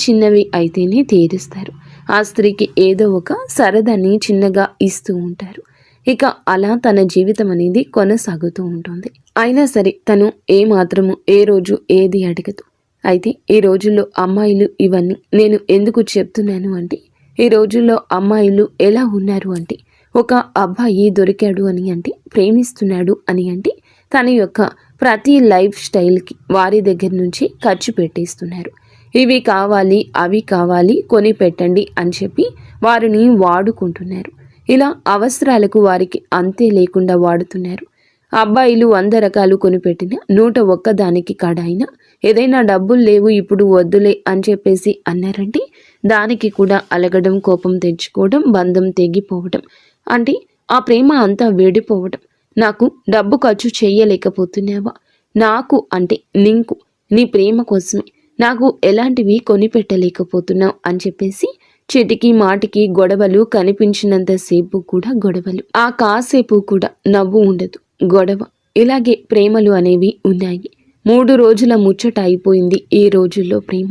చిన్నవి అయితేనే తీరుస్తారు. ఆ స్త్రీకి ఏదో ఒక సరదాని చిన్నగా ఇస్తూ ఉంటారు. ఇక అలా తన జీవితం అనేది కొనసాగుతూ ఉంటుంది. అయినా సరే తను ఏమాత్రము ఏ రోజు ఏది అడగదు. అయితే ఈ రోజుల్లో అమ్మాయిలు ఇవన్నీ నేను ఎందుకు చెప్తున్నాను అంటే, ఈ రోజుల్లో అమ్మాయిలు ఎలా ఉన్నారు అంటే, ఒక అబ్బాయి దొరికాడు అని అంటే, ప్రేమిస్తున్నాడు అని అంటే తన యొక్క ప్రతి లైఫ్ స్టైల్కి వారి దగ్గర నుంచి ఖర్చు పెట్టేస్తున్నారు. ఇవి కావాలి అవి కావాలి కొని పెట్టండి అని చెప్పి వారిని వాడుకుంటున్నారు. ఇలా అవసరాలకు వారికి అంతే లేకుండా వాడుతున్నారు. అబ్బాయిలు 100 రకాలు కొనిపెట్టిన 101 దానికి కడాయిన ఏదైనా డబ్బులు లేవు ఇప్పుడు వద్దులే అని చెప్పేసి అన్నారంటే దానికి కూడా అలగడం, కోపం తెచ్చుకోవడం, బంధం తెగిపోవడం, అంటే ఆ ప్రేమ అంతా వేడిపోవడం. నాకు డబ్బు ఖర్చు చేయలేకపోతున్నావా, నాకు అంటే నీకు నీ ప్రేమ కోసమే నాకు ఎలాంటివి కొనిపెట్టలేకపోతున్నావు అని చెప్పేసి చిటికి మాటికి గొడవలు, కనిపించినంతసేపు కూడా గొడవలు, ఆ కాసేపు కూడా నవ్వు ఉండదు, గొడవ. ఇలాగే ప్రేమలు అనేవి ఉన్నాయి. 3 రోజుల ముచ్చట అయిపోయింది ఈ రోజుల్లో ప్రేమ.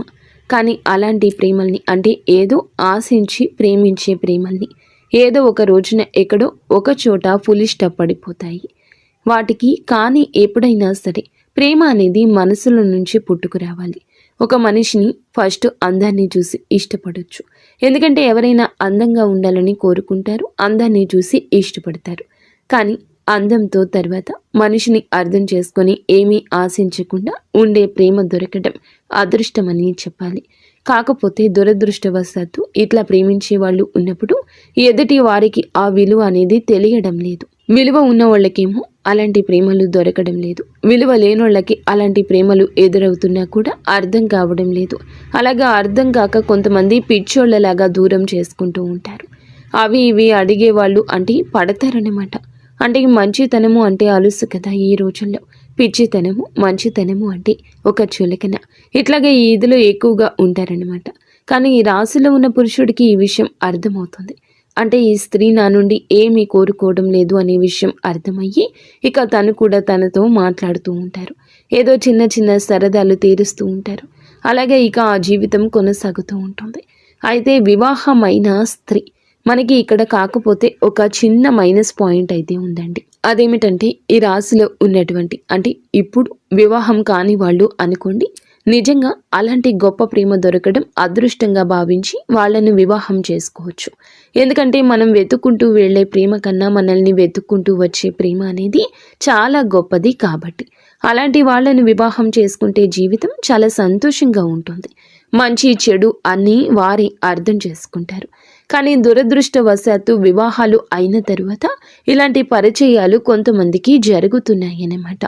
కానీ అలాంటి ప్రేమల్ని, అంటే ఏదో ఆశించి ప్రేమించే ప్రేమల్ని ఏదో ఒక రోజున ఎక్కడో ఒక చోట పడిపోతాయి. వాటికి కానీ ఎప్పుడైనా సరే ప్రేమ అనేది మనసులో నుంచి పుట్టుకురావాలి. ఒక మనిషిని ఫస్ట్ అందాన్ని చూసి ఇష్టపడొచ్చు. ఎందుకంటే ఎవరైనా అందంగా ఉండాలని కోరుకుంటారు, అందాన్ని చూసి ఇష్టపడతారు. కానీ అందంతో తర్వాత మనిషిని అర్థం చేసుకొని ఏమీ ఆశించకుండా ఉండే ప్రేమ దొరకడం అదృష్టమని చెప్పాలి. కాకపోతే దురదృష్టవశాత్తు ఇట్లా ప్రేమించే వాళ్ళు ఉన్నప్పుడు ఎదుటి వారికి ఆ విలువ అనేది తెలియడం లేదు. విలువ ఉన్న వాళ్ళకేమో అలాంటి ప్రేమలు దొరకడం లేదు. విలువ లేనోళ్ళకి అలాంటి ప్రేమలు ఎదురవుతున్నా కూడా అర్థం కావడం లేదు. అలాగా అర్థం కాక కొంతమంది పిచ్చోళ్ళలాగా దూరం చేసుకుంటూ ఉంటారు. అవి ఇవి అడిగేవాళ్ళు అంటే పడతారన్నమాట. అంటే మంచితనము అంటే అలుసు కదా ఈ రోజుల్లో. పిచ్చితనము, మంచితనము అంటే ఒక చులకన. ఇట్లాగే ఈ ఇదిలో ఎక్కువగా ఉంటారన్నమాట. కానీ ఈ రాశిలో ఉన్న పురుషుడికి ఈ విషయం అర్థమవుతుంది. అంటే ఈ స్త్రీ నా నుండి ఏమీ కోరుకోవడం లేదు అనే విషయం అర్థమయ్యి ఇక తను కూడా తనతో మాట్లాడుతూ ఉంటారు. ఏదో చిన్న చిన్న సరదాలు తీరుస్తూ ఉంటారు. అలాగే ఇక ఆ జీవితం కొనసాగుతూ ఉంటుంది. అయితే వివాహమైన స్త్రీ మనకి ఇక్కడ కాకపోతే ఒక చిన్న మైనస్ పాయింట్ అయితే ఉందండి. అదేమిటంటే ఈ రాశిలో ఉన్నటువంటి, అంటే ఇప్పుడు వివాహం కాని వాళ్ళు అనుకోండి, నిజంగా అలాంటి గొప్ప ప్రేమ దొరకడం అదృష్టంగా భావించి వాళ్ళను వివాహం చేసుకోవచ్చు. ఎందుకంటే మనం వెతుక్కుంటూ వెళ్ళే ప్రేమ కన్నా మనల్ని వెతుక్కుంటూ వచ్చే ప్రేమ అనేది చాలా గొప్పది. కాబట్టి అలాంటి వాళ్ళను వివాహం చేసుకుంటే జీవితం చాలా సంతోషంగా ఉంటుంది. మంచి చెడు అన్నీ వారి అర్థం చేసుకుంటారు. కానీ దురదృష్టవశాత్తు వివాహాలు అయిన తరువాత ఇలాంటి పరిచయాలు కొంతమందికి జరుగుతున్నాయన్నమాట.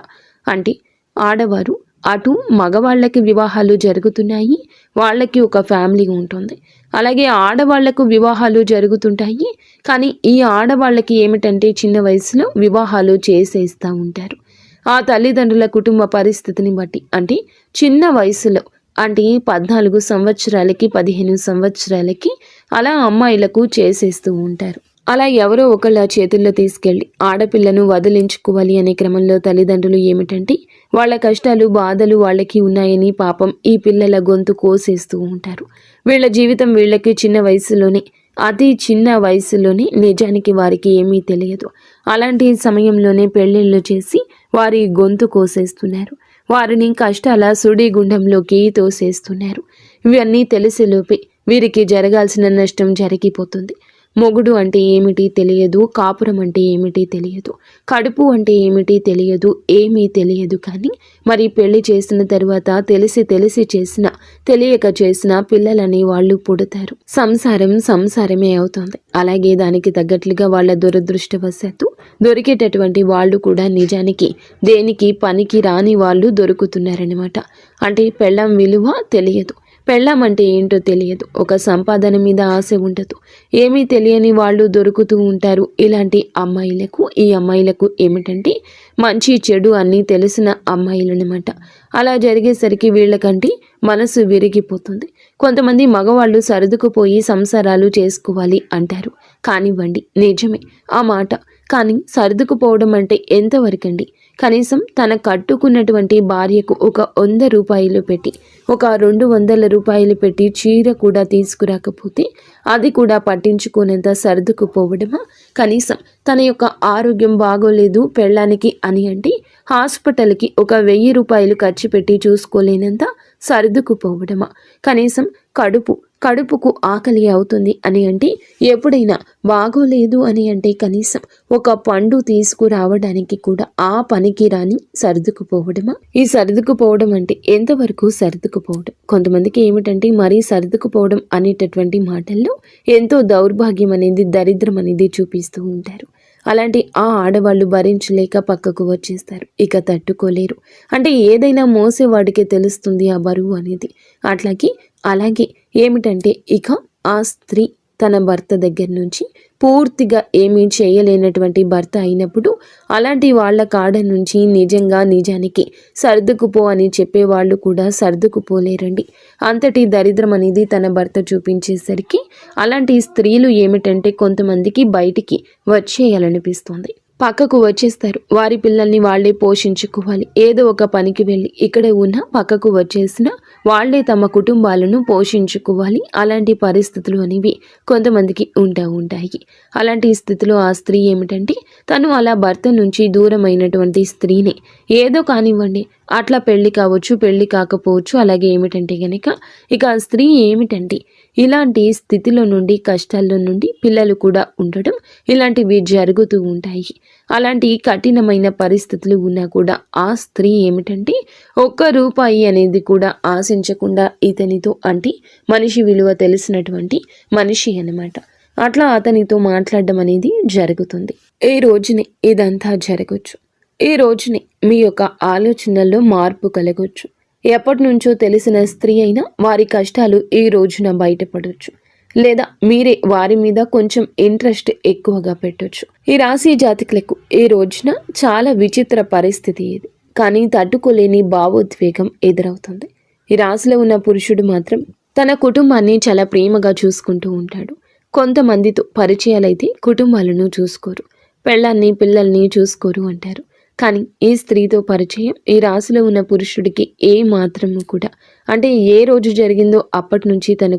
అంటే ఆడవారు అటు మగవాళ్ళకి వివాహాలు జరుగుతున్నాయి, వాళ్ళకి ఒక ఫ్యామిలీ ఉంటుంది. అలాగే ఆడవాళ్లకు వివాహాలు జరుగుతుంటాయి. కానీ ఈ ఆడవాళ్ళకి ఏమిటంటే చిన్న వయసులో వివాహాలు చేసేస్తూ ఉంటారు. ఆ తల్లిదండ్రుల కుటుంబ పరిస్థితిని బట్టి, అంటే చిన్న వయసులో అంటే 14 సంవత్సరాలకి 15 సంవత్సరాలకి అలా అమ్మాయిలకు చేసేస్తూ ఉంటారు. అలా ఎవరో ఒకళ్ళ చేతుల్లో తీసుకెళ్ళి ఆడపిల్లను వదిలించుకోవాలి అనే క్రమంలో తల్లిదండ్రులు ఏమిటంటే వాళ్ళ కష్టాలు, బాధలు వాళ్ళకి ఉన్నాయని పాపం ఈ పిల్లల గొంతు కోసేస్తూ ఉంటారు. వీళ్ళ జీవితం వీళ్ళకి చిన్న వయసులోనే, అతి చిన్న వయసులోనే నిజానికి వారికి ఏమీ తెలియదు. అలాంటి సమయంలోనే పెళ్ళిళ్ళు చేసి వారి గొంతు కోసేస్తున్నారు. వారిని కష్టాల సుడిగుండంలోకి తోసేస్తున్నారు. ఇవన్నీ తెలిసేలోపే వీరికి జరగాల్సిన నష్టం జరిగిపోతుంది. మొగుడు అంటే ఏమిటి తెలియదు, కాపురం అంటే ఏమిటి తెలియదు, కడుపు అంటే ఏమిటి తెలియదు, ఏమీ తెలియదు. కానీ మరి పెళ్లి చేసిన తర్వాత తెలిసి చేసిన, తెలియక చేసిన పిల్లలని వాళ్ళు పుడతారు. సంసారం సంసారమే అవుతుంది. అలాగే దానికి తగ్గట్లుగా వాళ్ళ దురదృష్టవశాత్తు దొరికేటటువంటి వాళ్ళు కూడా నిజానికి దేనికి పనికి రాని వాళ్ళు దొరుకుతున్నారనమాట. అంటే పెళ్ళాం విలువ తెలియదు, పెళ్ళాం అంటే ఏంటో తెలియదు, ఒక సంపాదన మీద ఆశ ఉండదు, ఏమీ తెలియని వాళ్ళు దొరుకుతూ ఉంటారు. ఇలాంటి అమ్మాయిలకు, ఈ అమ్మాయిలకు ఏమిటంటే మంచి చెడు అన్నీ తెలిసిన అమ్మాయిలనమాట. అలా జరిగేసరికి వీళ్ళకంటే మనసు విరిగిపోతుంది. కొంతమంది మగవాళ్ళు సర్దుకుపోయి సంసారాలు చేసుకోవాలి అంటారు. కానివ్వండి, నిజమే ఆ మాట. కానీ సర్దుకుపోవడం అంటే ఎంతవరకండి? కనీసం తన కట్టుకున్నటువంటి భార్యకు ఒక 100 రూపాయలు పెట్టి, ఒక 200 రూపాయలు పెట్టి చీర కూడా తీసుకురాకపోతే అది కూడా పట్టించుకునేంత సర్దుకుపోవడమా? కనీసం తన యొక్క ఆరోగ్యం బాగోలేదు పెళ్ళానికి అని అంటే హాస్పిటల్కి ఒక 1000 రూపాయలు ఖర్చు పెట్టి చూసుకోలేనంత సర్దుకుపోవడమా? కనీసం కడుపుకు ఆకలి అవుతుంది అని అంటే, ఎప్పుడైనా బాగోలేదు అని అంటే కనీసం ఒక పండు తీసుకురావడానికి కూడా ఆ పనికి రాని సర్దుకుపోవడమా? ఈ సర్దుకుపోవడం అంటే ఎంతవరకు సర్దుకుపోవడం? కొంతమందికి ఏమిటంటే మరీ సర్దుకుపోవడం అనేటటువంటి మాటల్లో ఎంతో దౌర్భాగ్యం అనేది, దరిద్రం అనేది చూపిస్తూ ఉంటారు. అలాంటి ఆ ఆడవాళ్ళు భరించలేక పక్కకు వచ్చేస్తారు. ఇక తట్టుకోలేరు. అంటే ఏదైనా మోసేవాడికే తెలుస్తుంది ఆ బరువు అనేది. అలాగే ఏమిటంటే ఇక ఆ స్త్రీ తన భర్త దగ్గర నుంచి పూర్తిగా ఏమీ చేయలేనటువంటి భర్త అయినప్పుడు అలాంటి వాళ్ళ కాడ నుంచి నిజానికి సర్దుకుపో అని చెప్పేవాళ్ళు కూడా సర్దుకుపోలేరండి. అంతటి దరిద్రం అనేది తన భర్త చూపించేసరికి అలాంటి స్త్రీలు ఏమిటంటే కొంతమందికి బయటికి వచ్చేయాలనిపిస్తుంది. పక్కకు వచ్చేస్తారు. వారి పిల్లల్ని వాళ్లే పోషించుకోవాలి. ఏదో ఒక పనికి వెళ్ళి ఇక్కడ ఉన్న పక్కకు వచ్చేసిన వాళ్లే తమ కుటుంబాలను పోషించుకోవాలి. అలాంటి పరిస్థితులు అనేవి కొంతమందికి ఉంటాయి. అలాంటి స్థితిలో ఆ స్త్రీ ఏమిటంటే తను అలా భర్త నుంచి దూరమైనటువంటి స్త్రీని ఏదో కానివ్వండి, అట్లా పెళ్లి కావచ్చు, పెళ్లి కాకపోవచ్చు, అలాగే ఏమిటంటే గనక ఇక ఆ స్త్రీ ఏమిటంటే ఇలాంటి స్థితిలో నుండి, కష్టాల్లో నుండి పిల్లలు కూడా ఉండడం ఇలాంటివి జరుగుతూ ఉంటాయి. అలాంటి కఠినమైన పరిస్థితులు ఉన్నా కూడా ఆ స్త్రీ ఏమిటంటే ఒక్క రూపాయి అనేది కూడా ఆశించకుండా ఇతనితో, అంటే మనిషి విలువ తెలిసినటువంటి మనిషి అన్నమాట, అట్లా అతనితో మాట్లాడడం అనేది జరుగుతుంది. ఈ రోజునే ఇదంతా జరగచ్చు. ఈ రోజునే మీ యొక్క ఆలోచనల్లో మార్పు కలగొచ్చు. ఎప్పటి నుంచో తెలిసిన స్త్రీ అయినా వారి కష్టాలు ఈ రోజున బయటపడవచ్చు. లేదా మీరే వారి మీద కొంచెం ఇంట్రెస్ట్ ఎక్కువగా పెట్టొచ్చు. ఈ రాశి జాతకులకు ఈ రోజున చాలా విచిత్ర పరిస్థితి ఇది. కానీ తట్టుకోలేని భావోద్వేగం ఎదురవుతుంది. ఈ రాశిలో ఉన్న పురుషుడు మాత్రం తన కుటుంబాన్ని చాలా ప్రేమగా చూసుకుంటూ ఉంటాడు. కొంతమందితో పరిచయాలైతే కుటుంబాలను చూసుకోరు, పెళ్ళాన్ని పిల్లల్ని చూసుకోరు అంటారు. కానీ ఈ స్త్రీతో పరిచయం ఈ రాశిలో ఉన్న పురుషుడికి ఏ మాత్రము కూడా, అంటే ఏ రోజు జరిగిందో అప్పటి నుంచి తన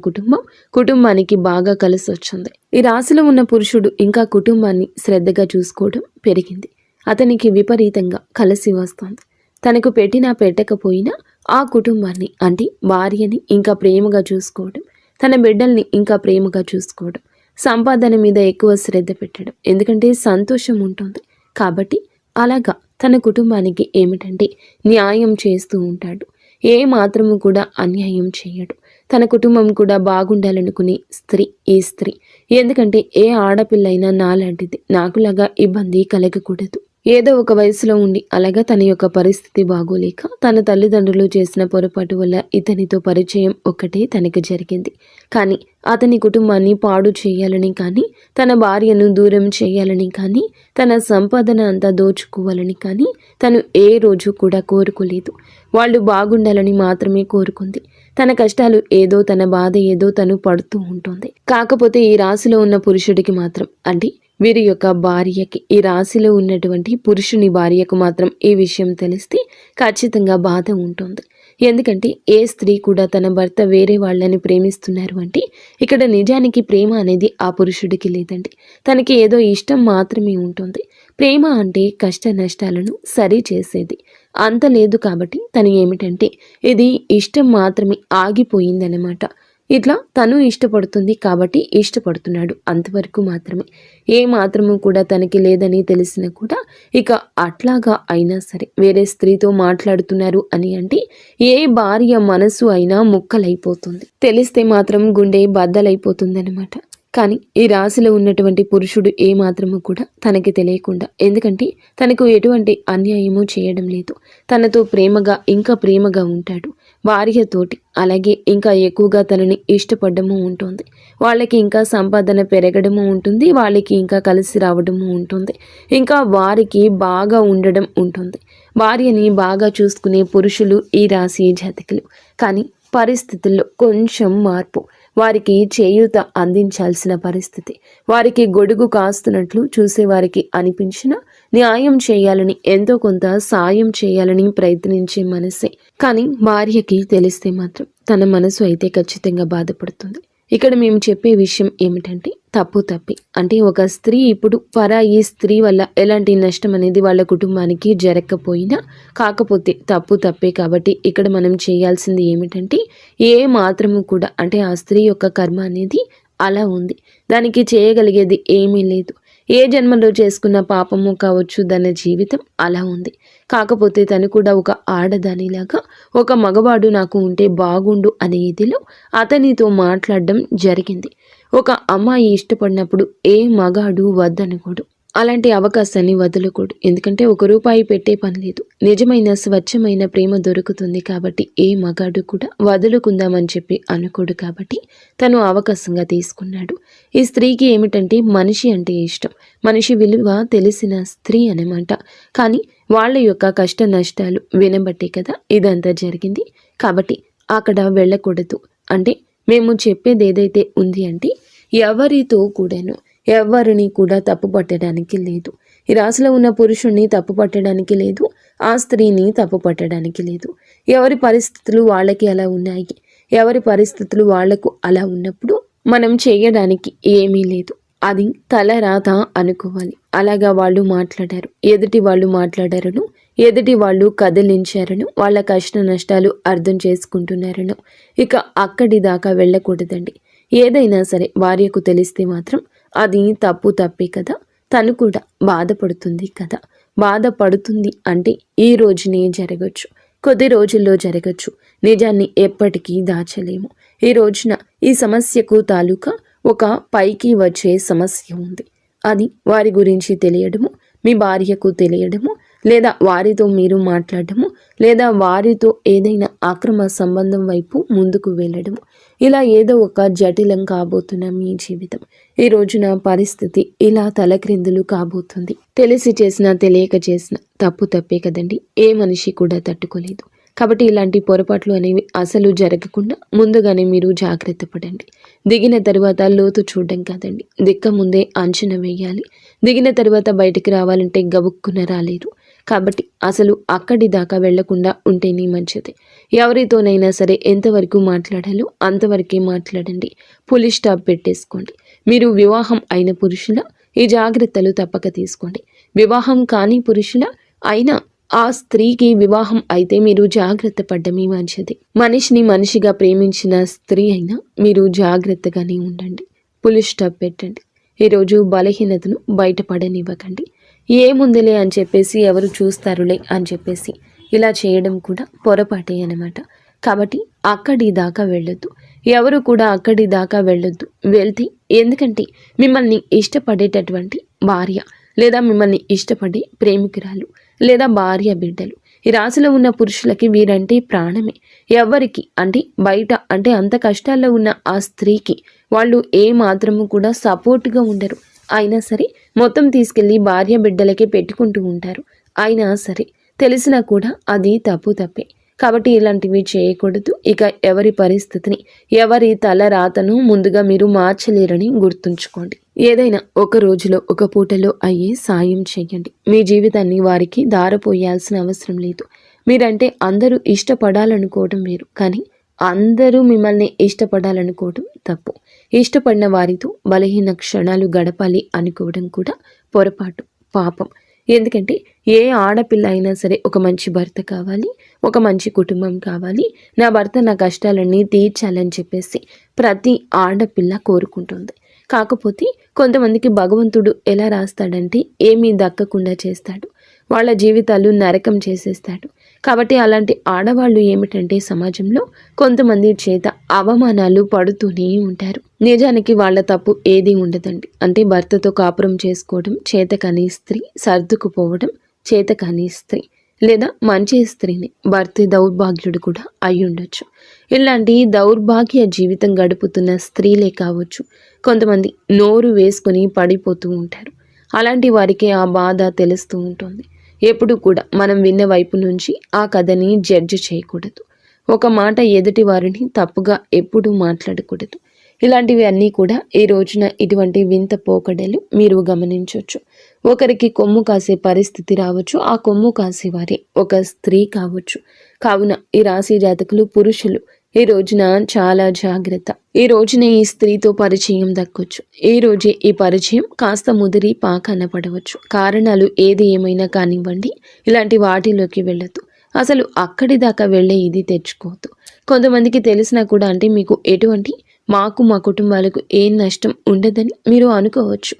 కుటుంబానికి బాగా కలిసి వచ్చింది. ఈ రాశిలో ఉన్న పురుషుడు ఇంకా కుటుంబాన్ని శ్రద్ధగా చూసుకోవడం పెరిగింది. అతనికి విపరీతంగా కలిసి వస్తుంది. తనకు పెట్టినా పెట్టకపోయినా ఆ కుటుంబాన్ని, అంటే భార్యని ఇంకా ప్రేమగా చూసుకోవడం, తన బిడ్డల్ని ఇంకా ప్రేమగా చూసుకోవడం, సంపాదన మీద ఎక్కువ శ్రద్ధ పెట్టడం. ఎందుకంటే సంతోషం ఉంటుంది కాబట్టి అలాగా తన కుటుంబానికి ఏమిటంటే న్యాయం చేస్తూ ఉంటాడు. ఏ మాత్రము కూడా అన్యాయం చేయడు. తన కుటుంబం కూడా బాగుండాలనుకునే స్త్రీ ఈ స్త్రీ. ఎందుకంటే ఏ ఆడపిల్లైనా నాలాంటిది, నాకులాగా ఇబ్బంది కలగకూడదు. ఏదో ఒక వయసులో ఉండి అలాగా తన యొక్క పరిస్థితి బాగోలేక తన తల్లిదండ్రులు చేసిన పొరపాటు వల్ల ఇతనితో పరిచయం ఒక్కటే తనకి జరిగింది. కానీ అతని కుటుంబాన్ని పాడు చేయాలని కానీ, తన భార్యను దూరం చేయాలని కానీ, తన సంపాదన అంతా దోచుకోవాలని కానీ తను ఏ రోజు కూడా కోరుకోలేదు. వాళ్ళు బాగుండాలని మాత్రమే కోరుకుంది. తన కష్టాలు ఏదో, తన బాధ ఏదో తను పడుతూ ఉంటుంది. కాకపోతే ఈ రాశిలో ఉన్న పురుషుడికి మాత్రం, అంటే వీరి యొక్క భార్యకి, ఈ రాశిలో ఉన్నటువంటి పురుషుని భార్యకు మాత్రం ఈ విషయం తెలిస్తే ఖచ్చితంగా బాధ ఉంటుంది. ఎందుకంటే ఏ స్త్రీ కూడా తన భర్త వేరే వాళ్ళని ప్రేమిస్తున్నారు అంటే ఇక్కడ నిజానికి ప్రేమ అనేది ఆ పురుషుడికి లేదండి. తనకి ఏదో ఇష్టం మాత్రమే ఉంటుంది. ప్రేమ అంటే కష్ట నష్టాలను సరి చేసేది అంత లేదు. కాబట్టి తను ఏమిటంటే ఇది ఇష్టం మాత్రమే ఆగిపోయిందనమాట. ఇట్లా తను ఇష్టపడుతుంది కాబట్టి ఇష్టపడుతున్నాడు, అంతవరకు మాత్రమే. ఏ మాత్రము కూడా తనకి లేదని తెలిసినా కూడా ఇక అట్లాగా అయినా సరే వేరే స్త్రీతో మాట్లాడుతున్నారు అని అంటే ఏ భార్య మనసు అయినా ముక్కలైపోతుంది. తెలిస్తే మాత్రం గుండె బద్దలైపోతుందనమాట. కానీ ఈ రాశిలో ఉన్నటువంటి పురుషుడు ఏ మాత్రము కూడా తనకి తెలియకుండా, ఎందుకంటే తనకు ఎటువంటి అన్యాయము చేయడం లేదు, తనతో ప్రేమగా ఇంకా ప్రేమగా ఉంటాడు భార్యతోటి. అలాగే ఇంకా ఎక్కువగా తనని ఇష్టపడము ఉంటుంది. వాళ్ళకి ఇంకా సంపాదన పెరగడము ఉంటుంది, వాళ్ళకి ఇంకా కలిసి రావడము ఉంటుంది, ఇంకా వారికి బాగా ఉండడం ఉంటుంది. భార్యని బాగా చూసుకునే పురుషులు ఈ రాశి జాతకులు. కానీ పరిస్థితుల్లో కొంచెం మార్పు, వారికి చేయూత అందించాల్సిన పరిస్థితి, వారికి గొడుగు కాస్తున్నట్లు చూసేవారికి అనిపించిన న్యాయం చేయాలని, ఎంతో కొంత సాయం చేయాలని ప్రయత్నించే మనసే. కానీ భార్యకి తెలిస్తే మాత్రం తన మనసు అయితే ఖచ్చితంగా బాధపడుతుంది. ఇక్కడ మేము చెప్పే విషయం ఏమిటంటే తప్పు తప్పి, అంటే ఒక స్త్రీ ఇప్పుడు పరాయి స్త్రీ వల్ల ఎలాంటి నష్టం అనేది వాళ్ళ కుటుంబానికి జరగకపోయినా, కాకపోతే తప్పు తప్పే. కాబట్టి ఇక్కడ మనం చేయాల్సింది ఏమిటంటే ఏ మాత్రము కూడా, అంటే ఆ స్త్రీ యొక్క కర్మ అనేది అలా ఉంది, దానికి చేయగలిగేది ఏమీ లేదు. ఏ జన్మలో చేసుకున్న పాపము కావచ్చు, దాని జీవితం అలా ఉంది. కాకపోతే తను కూడా ఒక ఆడదానిలాగా ఒక మగవాడు నాకు ఉంటే బాగుండు అనే ఇదిలో అతనితో మాట్లాడడం జరిగింది. ఒక అమ్మాయి ఇష్టపడినప్పుడు ఏ మగాడు వద్దనుకోడు. అలాంటి అవకాశాన్ని వదలకూడదు. ఎందుకంటే ₹1 పెట్టే పని లేదు. నిజమైన స్వచ్ఛమైన ప్రేమ దొరుకుతుంది కాబట్టి ఏ మగాడు కూడా వదులుకుందామని చెప్పి అనుకోడు కాబట్టి తను అవకాశంగా తీసుకున్నాడు. ఈ స్త్రీకి ఏమిటంటే మనిషి అంటే ఇష్టం. మనిషి విలువ తెలిసిన స్త్రీ అన్నమాట. కానీ వాళ్ళ యొక్క కష్ట నష్టాలు వినబట్టే కదా ఇదంతా జరిగింది. కాబట్టి అక్కడ వెళ్ళకూడదు. అంటే మేము చెప్పేది ఏదైతే ఉంది అంటే ఎవరితో కూడాను ఎవరిని కూడా తప్పు పట్టడానికి లేదు. ఈ రాశిలో ఉన్న పురుషుణ్ణి తప్పు పట్టడానికి లేదు, ఆ స్త్రీని తప్పు పట్టడానికి లేదు. ఎవరి పరిస్థితులు వాళ్ళకి అలా ఉన్నాయి. ఎవరి పరిస్థితులు వాళ్లకు అలా ఉన్నప్పుడు మనం చేయడానికి ఏమీ లేదు. అది తలరాత అనుకోవాలి. అలాగా వాళ్ళు మాట్లాడారు, ఎదుటి వాళ్ళు మాట్లాడారను, ఎదుటి వాళ్ళు కదిలించారను, వాళ్ళ కష్ట నష్టాలు అర్థం చేసుకుంటున్నారను ఇక అక్కడి దాకా వెళ్ళకూడదండి. ఏదైనా సరే భార్యకు తెలిస్తే మాత్రం అది తప్పే కదా. తను కూడా బాధపడుతుంది కదా. బాధపడుతుంది అంటే ఈ రోజునే జరగచ్చు, కొద్ది రోజుల్లో జరగచ్చు. నిజాన్ని ఎప్పటికీ దాచలేము. ఈ రోజున ఈ సమస్యకు తాలూకా ఒక పైకి వచ్చే సమస్య ఉంది. అది వారి గురించి తెలియడము, మీ భార్యకు తెలియడము, లేదా వారితో మీరు మాట్లాడము, లేదా వారితో ఏదైనా అక్రమ సంబంధం వైపు ముందుకు వెళ్ళడము, ఇలా ఏదో ఒక జటిలం కాబోతున్న మీ జీవితం ఈ రోజున పరిస్థితి ఇలా తలక్రిందులు కాబోతుంది. తెలిసి చేసినా తెలియక చేసినా తప్పే కదండి. ఏ మనిషి కూడా తట్టుకోలేదు. కాబట్టి ఇలాంటి పొరపాట్లు అనేవి అసలు జరగకుండా ముందుగానే మీరు జాగ్రత్త పడండి. దిగిన తర్వాత లోతు చూడడం కాదండి, దిక్క ముందే అంచనా వేయాలి. దిగిన తర్వాత బయటికి రావాలంటే గబుక్కున రాలేరు. కాబట్టి అసలు అక్కడి దాకా వెళ్లకుండా ఉంటేనే మంచిది. ఎవరితోనైనా సరే ఎంతవరకు మాట్లాడాలో అంతవరకే మాట్లాడండి. పులి స్టాప్ పెట్టేసుకోండి. మీరు వివాహం అయిన పురుషుల ఈ జాగ్రత్తలు తప్పక తీసుకోండి. వివాహం కాని పురుషుల అయినా ఆ స్త్రీకి వివాహం అయితే మీరు జాగ్రత్త పడ్డమే మంచిది. మనిషిని మనిషిగా ప్రేమించిన స్త్రీ అయినా మీరు జాగ్రత్తగానే ఉండండి. పులి స్టాప్ పెట్టండి. ఈరోజు బలహీనతను బయటపడనివ్వకండి. ఏముందిలే అని చెప్పేసి ఎవరు చూస్తారులే అని చెప్పేసి ఇలా చేయడం కూడా పొరపాటే అన్నమాట. కాబట్టి అక్కడి దాకా వెళ్ళొద్దు. ఎవరు కూడా అక్కడి దాకా వెళ్ళొద్దు. వెళ్తే ఎందుకంటే మిమ్మల్ని ఇష్టపడేటటువంటి భార్య లేదా మిమ్మల్ని ఇష్టపడే ప్రేమికురాలు లేదా భార్య బిడ్డలు ఈ రాశిలో ఉన్న పురుషులకి వీరంటే ప్రాణమే. ఎవరికి అంటే బయట అంటే అంత కష్టాల్లో ఉన్న ఆ స్త్రీకి వాళ్ళు ఏ మాత్రము కూడా సపోర్ట్గా ఉండరు. అయినా సరే మొత్తం తీసుకెళ్ళి భార్య బిడ్డలకే పెట్టుకుంటూ ఉంటారు. అయినా సరే తెలిసినా కూడా అది తప్పే. కాబట్టి ఇలాంటివి చేయకూడదు. ఇక ఎవరి పరిస్థితిని ఎవరి తల రాతను ముందుగా మీరు మార్చలేరని గుర్తుంచుకోండి. ఏదైనా ఒక రోజులో ఒక పూటలో అయ్యే సాయం చేయండి. మీ జీవితాన్ని వారికి దారపోయాల్సిన అవసరం లేదు. మీరంటే అందరూ ఇష్టపడాలనుకోవడం వేరు, కానీ అందరూ మిమ్మల్ని ఇష్టపడాలనుకోవడం తప్పు. ఇష్టపడిన వారితో బలహీన క్షణాలు గడపాలి అనుకోవడం కూడా పొరపాటు, పాపం. ఎందుకంటే ఏ ఆడపిల్ల అయినా సరే ఒక మంచి భర్త కావాలి, ఒక మంచి కుటుంబం కావాలి, నా భర్త నా కష్టాలన్నీ తీర్చాలని చెప్పేసి ప్రతి ఆడపిల్ల కోరుకుంటుంది. కాకపోతే కొంతమందికి భగవంతుడు ఎలా రాస్తాడంటే ఏమీ దక్కకుండా చేస్తాడు. వాళ్ళ జీవితాలు నరకం చేసేస్తాడు. కాబట్టి అలాంటి ఆడవాళ్ళు ఏమిటంటే సమాజంలో కొంతమంది చేత అవమానాలు పడుతూనే ఉంటారు. నిజానికి వాళ్ళ తప్పు ఏదీ ఉండదండి. అంటే భర్తతో కాపురం చేసుకోవడం చేతకాని స్త్రీ, సర్దుకుపోవడం చేతకాని స్త్రీ, లేదా మంచి స్త్రీని భర్త దౌర్భాగ్యుడు కూడా అయి ఉండొచ్చు. ఇలాంటి దౌర్భాగ్య జీవితం గడుపుతున్న స్త్రీలే కావచ్చు కొంతమంది నోరు వేసుకొని పడిపోతూ ఉంటారు. అలాంటి వారికి ఆ బాధ తెలుస్తూ ఉంటుంది. ఎప్పుడు కూడా మనం విన్న వైపు నుంచి ఆ కథని జడ్జి చేయకూడదు. ఒక మాట ఎదుటి వారిని తప్పుగా ఎప్పుడూ మాట్లాడకూడదు. ఇలాంటివి అన్నీ కూడా ఈ రోజున ఇటువంటి వింత పోకడలు మీరు గమనించవచ్చు. ఒకరికి కొమ్ము కాసే పరిస్థితి రావచ్చు. ఆ కొమ్ము కాసేవారే ఒక స్త్రీ కావచ్చు. కావున ఈ రాశి జాతకులు పురుషులు ఈ రోజున చాలా జాగ్రత్త. ఈ రోజున ఈ స్త్రీతో పరిచయం దక్కొచ్చు. ఈ రోజే ఈ పరిచయం కాస్త ముదిరి పాకాన పడవచ్చు. కారణాలు ఏది ఏమైనా కానివ్వండి, ఇలాంటి వాటిలోకి వెళ్ళొద్దు. అసలు అక్కడి దాకా వెళ్ళే ఇది తెచ్చుకోవద్దు. కొంతమందికి తెలిసినా కూడా అంటే మీకు ఎటువంటి మాకు మా కుటుంబాలకు ఏం నష్టం ఉండదని మీరు అనుకోవచ్చు.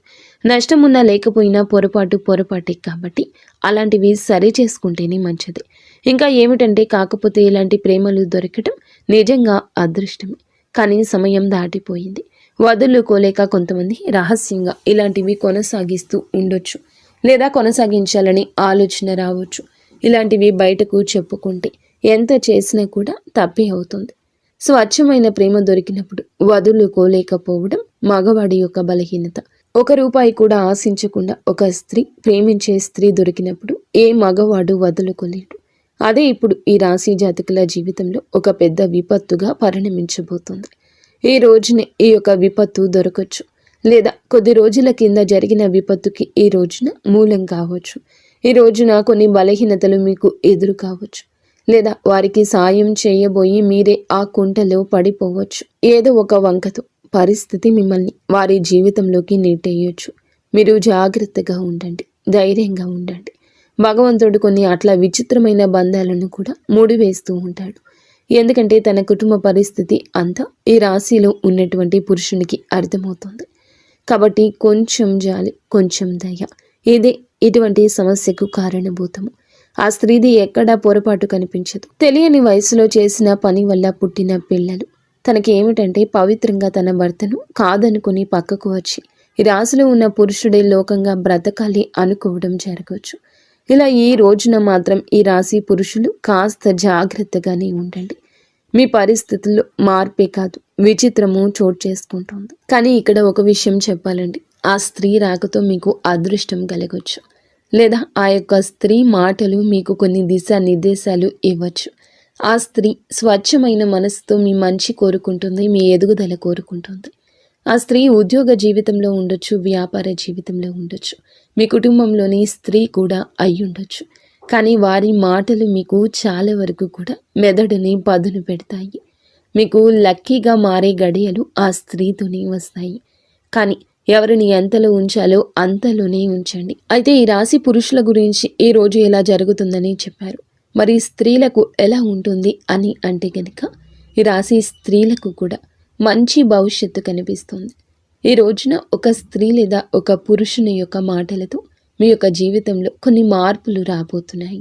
నష్టం ఉన్నా లేకపోయినా పొరపాటే కాబట్టి అలాంటివి సరి చేసుకుంటేనే మంచిది. ఇంకా ఏమిటంటే కాకపోతే ఇలాంటి ప్రేమలు దొరకటం నిజంగా అదృష్టమే. కానీ సమయం దాటిపోయింది. వదులుకోలేక కొంతమంది రహస్యంగా ఇలాంటివి కొనసాగిస్తూ ఉండొచ్చు, లేదా కొనసాగించాలని ఆలోచన రావచ్చు. ఇలాంటివి బయటకు చెప్పుకుంటే ఎంత చేసినా కూడా తప్పే అవుతుంది. స్వచ్ఛమైన ప్రేమ దొరికినప్పుడు వదులుకోలేకపోవడం మగవాడి యొక్క బలహీనత. ₹1 కూడా ఆశించకుండా ఒక స్త్రీ, ప్రేమించే స్త్రీ దొరికినప్పుడు ఏ మగవాడు వదులుకోలేడు. అదే ఇప్పుడు ఈ రాశి జాతకుల జీవితంలో ఒక పెద్ద విపత్తుగా పరిణమించబోతుంది. ఈ రోజునే ఈ యొక్క విపత్తు దొరకచ్చు, లేదా కొద్ది రోజుల కింద జరిగిన విపత్తుకి ఈ రోజున మూలం కావచ్చు. ఈ రోజున కొన్ని బలహీనతలు మీకు ఎదురు కావచ్చు, లేదా వారికి సాయం చేయబోయి మీరే ఆ కుంటలో పడిపోవచ్చు. ఏదో ఒక వంకతో పరిస్థితి మిమ్మల్ని వారి జీవితంలోకి నెట్టేయొచ్చు. మీరు జాగ్రత్తగా ఉండండి, ధైర్యంగా ఉండండి. భగవంతుడు కొన్ని అట్లా విచిత్రమైన బంధాలను కూడా ముడివేస్తూ ఉంటాడు. ఎందుకంటే తన కుటుంబ పరిస్థితి అంతా ఈ రాశిలో ఉన్నటువంటి పురుషునికి అర్థమవుతుంది. కాబట్టి కొంచెం జాలి, కొంచెం దయ, ఇదే ఇటువంటి సమస్యకు కారణభూతము. ఆ స్త్రీది ఎక్కడా పొరపాటు కనిపించదు. తెలియని వయసులో చేసిన పని వల్ల పుట్టిన పిల్లలు. తనకి ఏమిటంటే పవిత్రంగా తన భర్తను కాదనుకుని పక్కకు వచ్చి ఈ రాశిలో ఉన్న పురుషుడే లోకంగా బ్రతకాలి అనుకోవడం జరగవచ్చు. ఇలా ఈ రోజున మాత్రం ఈ రాశి పురుషులు కాస్త జాగ్రత్తగానే ఉండండి. మీ పరిస్థితుల్లో మార్పే కాదు, విచిత్రము చోటు చేసుకుంటుంది. కానీ ఇక్కడ ఒక విషయం చెప్పాలండి, ఆ స్త్రీ రాకతో మీకు అదృష్టం కలగొచ్చు, లేదా ఆ యొక్క స్త్రీ మాటలు మీకు కొన్ని దిశానిర్దేశాలు ఇవ్వచ్చు. ఆ స్త్రీ స్వచ్ఛమైన మనసుతో మీ మంచి కోరుకుంటుంది, మీ ఎదుగుదల కోరుకుంటుంది. ఆ స్త్రీ ఉద్యోగ జీవితంలో ఉండొచ్చు, వ్యాపార జీవితంలో ఉండొచ్చు, మీ కుటుంబంలోని స్త్రీ కూడా అయి ఉండొచ్చు. కానీ వారి మాటలు మీకు చాలా వరకు కూడా మెదడుని పదును పెడతాయి. మీకు లక్కీగా మారే గడియలు ఆ స్త్రీతోనే వస్తాయి. కానీ ఎవరిని ఎంతలో ఉంచాలో అంతలోనే ఉంచండి. అయితే ఈ రాశి పురుషుల గురించి ఈ రోజు ఎలా జరుగుతుందని చెప్పారు. మరి స్త్రీలకు ఎలా ఉంటుంది అని అంటే కనుక ఈ రాశి స్త్రీలకు కూడా మంచి భవిష్యత్తు కనిపిస్తుంది. ఈ రోజున ఒక స్త్రీ లేదా ఒక పురుషుని యొక్క మాటలతో మీ యొక్క జీవితంలో కొన్ని మార్పులు రాబోతున్నాయి.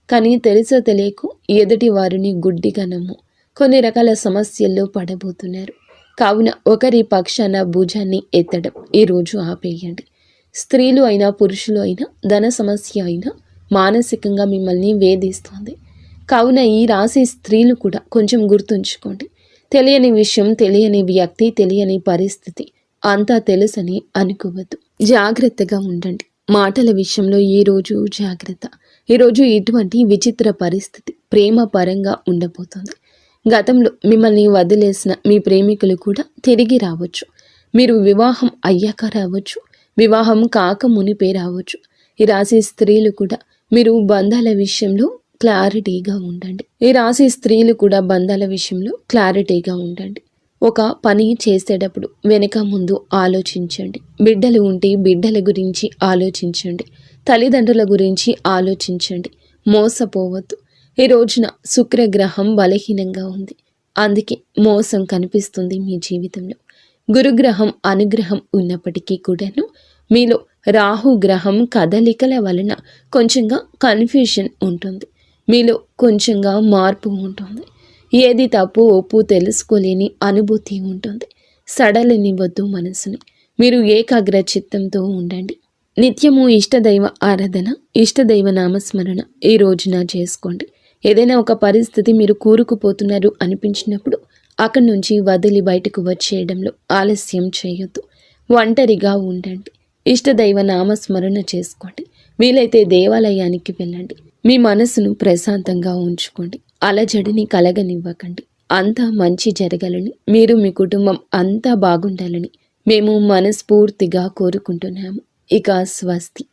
కానీ తెలుసో తెలియకు ఎదుటి వారిని గుడ్డిగా నమ్ము కొన్ని రకాల సమస్యల్లో పడబోతున్నారు. కావున ఒకరి పక్షాన భుజాన్ని ఎత్తడం ఈరోజు ఆపేయండి. స్త్రీలు అయినా పురుషులు అయినా ధన సమస్య అయినా మానసికంగా మిమ్మల్ని వేధిస్తుంది. కావున ఈ రాశి స్త్రీలు కూడా కొంచెం గుర్తుంచుకోండి. తెలియని విషయం, తెలియని వ్యక్తి, తెలియని పరిస్థితి అంతా తెలుసని అనుకోవద్దు. జాగ్రత్తగా ఉండండి. మాటల విషయంలో ఈరోజు జాగ్రత్త. ఈరోజు ఇటువంటి విచిత్ర పరిస్థితి ప్రేమ పరంగా ఉండబోతుంది. గతంలో మిమ్మల్ని వదిలేసిన మీ ప్రేమికులు కూడా తిరిగి రావచ్చు. మీరు వివాహం అయ్యాక రావచ్చు, వివాహం కాక మునిపే రావచ్చు. ఈ రాశి స్త్రీలు కూడా మీరు బంధాల విషయంలో క్లారిటీగా ఉండండి. ఈ రాశి స్త్రీలు కూడా బంధాల విషయంలో క్లారిటీగా ఉండండి. ఒక పని చేసేటప్పుడు వెనక ముందు ఆలోచించండి. బిడ్డలు ఉంటే బిడ్డల గురించి ఆలోచించండి. తల్లిదండ్రుల గురించి ఆలోచించండి. మోసపోవద్దు. ఈ రోజున శుక్రగ్రహం బలహీనంగా ఉంది, అందుకే మోసం కనిపిస్తుంది మీ జీవితంలో. గురుగ్రహం అనుగ్రహం ఉన్నప్పటికీ కూడాను మీలో రాహుగ్రహం కదలికల వలన కొంచెంగా కన్ఫ్యూషన్ ఉంటుంది. మీలో కొంచెంగా మార్పు ఉంటుంది. ఏది తప్పు ఒప్పు తెలుసుకోలేని అనుభూతి ఉంటుంది. సడలనివ్వద్దు మనసుని. మీరు ఏకాగ్ర చిత్తంతో ఉండండి. నిత్యము ఇష్టదైవ ఆరాధన, ఇష్టదైవ నామస్మరణ ఈ రోజున చేసుకోండి. ఏదైనా ఒక పరిస్థితి మీరు కూరుకుపోతున్నారు అనిపించినప్పుడు అక్కడి నుంచి వదిలి బయటకు వచ్చేయడంలో ఆలస్యం చేయొద్దు. ఒంటరిగా ఉండండి. ఇష్టదైవ నామస్మరణ చేసుకోండి. వీలైతే దేవాలయానికి వెళ్ళండి. మీ మనసును ప్రశాంతంగా ఉంచుకోండి. అలజడిని కలగనివ్వకండి. అంతా మంచి జరగాలని, మీరు మీ కుటుంబం అంతా బాగుండాలని మేము మనస్ఫూర్తిగా కోరుకుంటున్నాము. ఇక స్వస్తి.